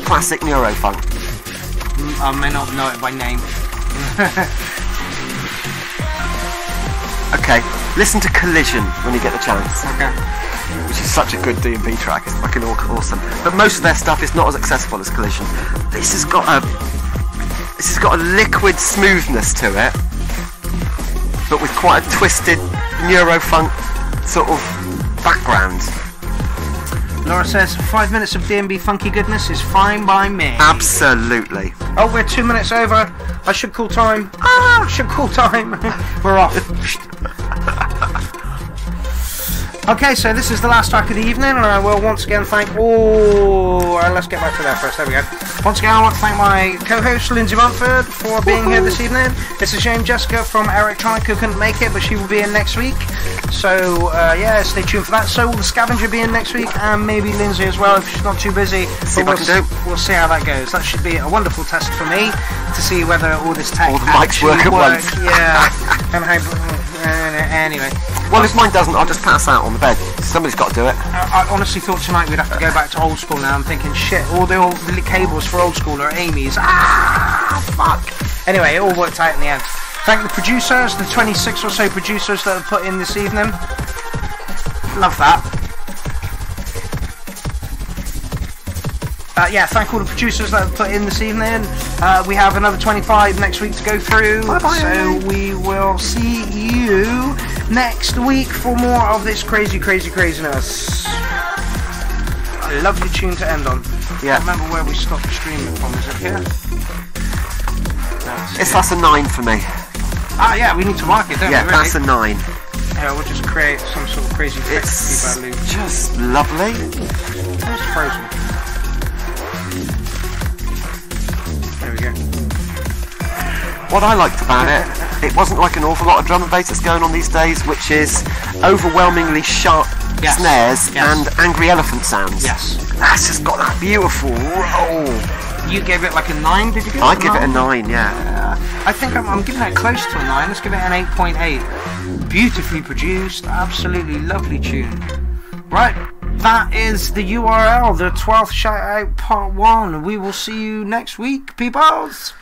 classic Neurofunk. I may not know it by name. Okay, listen to Collision when you get the chance. Okay. Which is such a good D&B track. It's fucking awesome. But most of their stuff is not as accessible as Collision. This has got a liquid smoothness to it, but with quite a twisted Neurofunk sort of background. Laura says 5 minutes of D&B funky goodness is fine by me. Absolutely. Oh, we're 2 minutes over. I should call time. I should call time. We're off. Okay, so this is the last track of the evening, and I will once again thank let's get back to that first. There we go. Once again, I want to thank my co-host Lindsay Mumford for being here this evening. It's a shame Jessica from Electronic who couldn't make it, but she will be in next week. So yeah, stay tuned for that. So will the Scavenger be in next week, and maybe Lindsay as well if she's not too busy. See what I can do. We'll see how that goes. That should be a wonderful test for me to see whether all this tech all the mics work at once. Yeah. And how, anyway. Well, if mine doesn't, I'll just pass out on the bed. Somebody's got to do it. I honestly thought tonight we'd have to go back to old school now. I'm thinking, shit, all the cables for old school are Amy's. Fuck. Anyway, it all worked out in the end. Thank the producers, the 26 or so producers that have put in this evening. Love that. Yeah, thank all the producers that have put in this evening. We have another 25 next week to go through. Bye-bye. So we will see you next week for more of this craziness. A lovely tune to end on. Yeah. I remember where we stopped streaming from. Is it here? That's a 9 for me. Ah, yeah, we need to mark it, don't we? Yeah, Really? that's a 9. Yeah, we'll just create some sort of crazy trick to keep our loop. It's just lovely. It's frozen. There we go. What I liked about it wasn't like an awful lot of drum and bass that's going on these days, which is overwhelmingly sharp snares and angry elephant sounds. Yes. That's just got that beautiful roll. You gave it like a 9, did you give it? I give it a 9, yeah. I think I'm giving it close to a 9. Let's give it an 8.8. Beautifully produced, absolutely lovely tune. Right, that is the URL, the 12th shout out part 1. We will see you next week, peoples.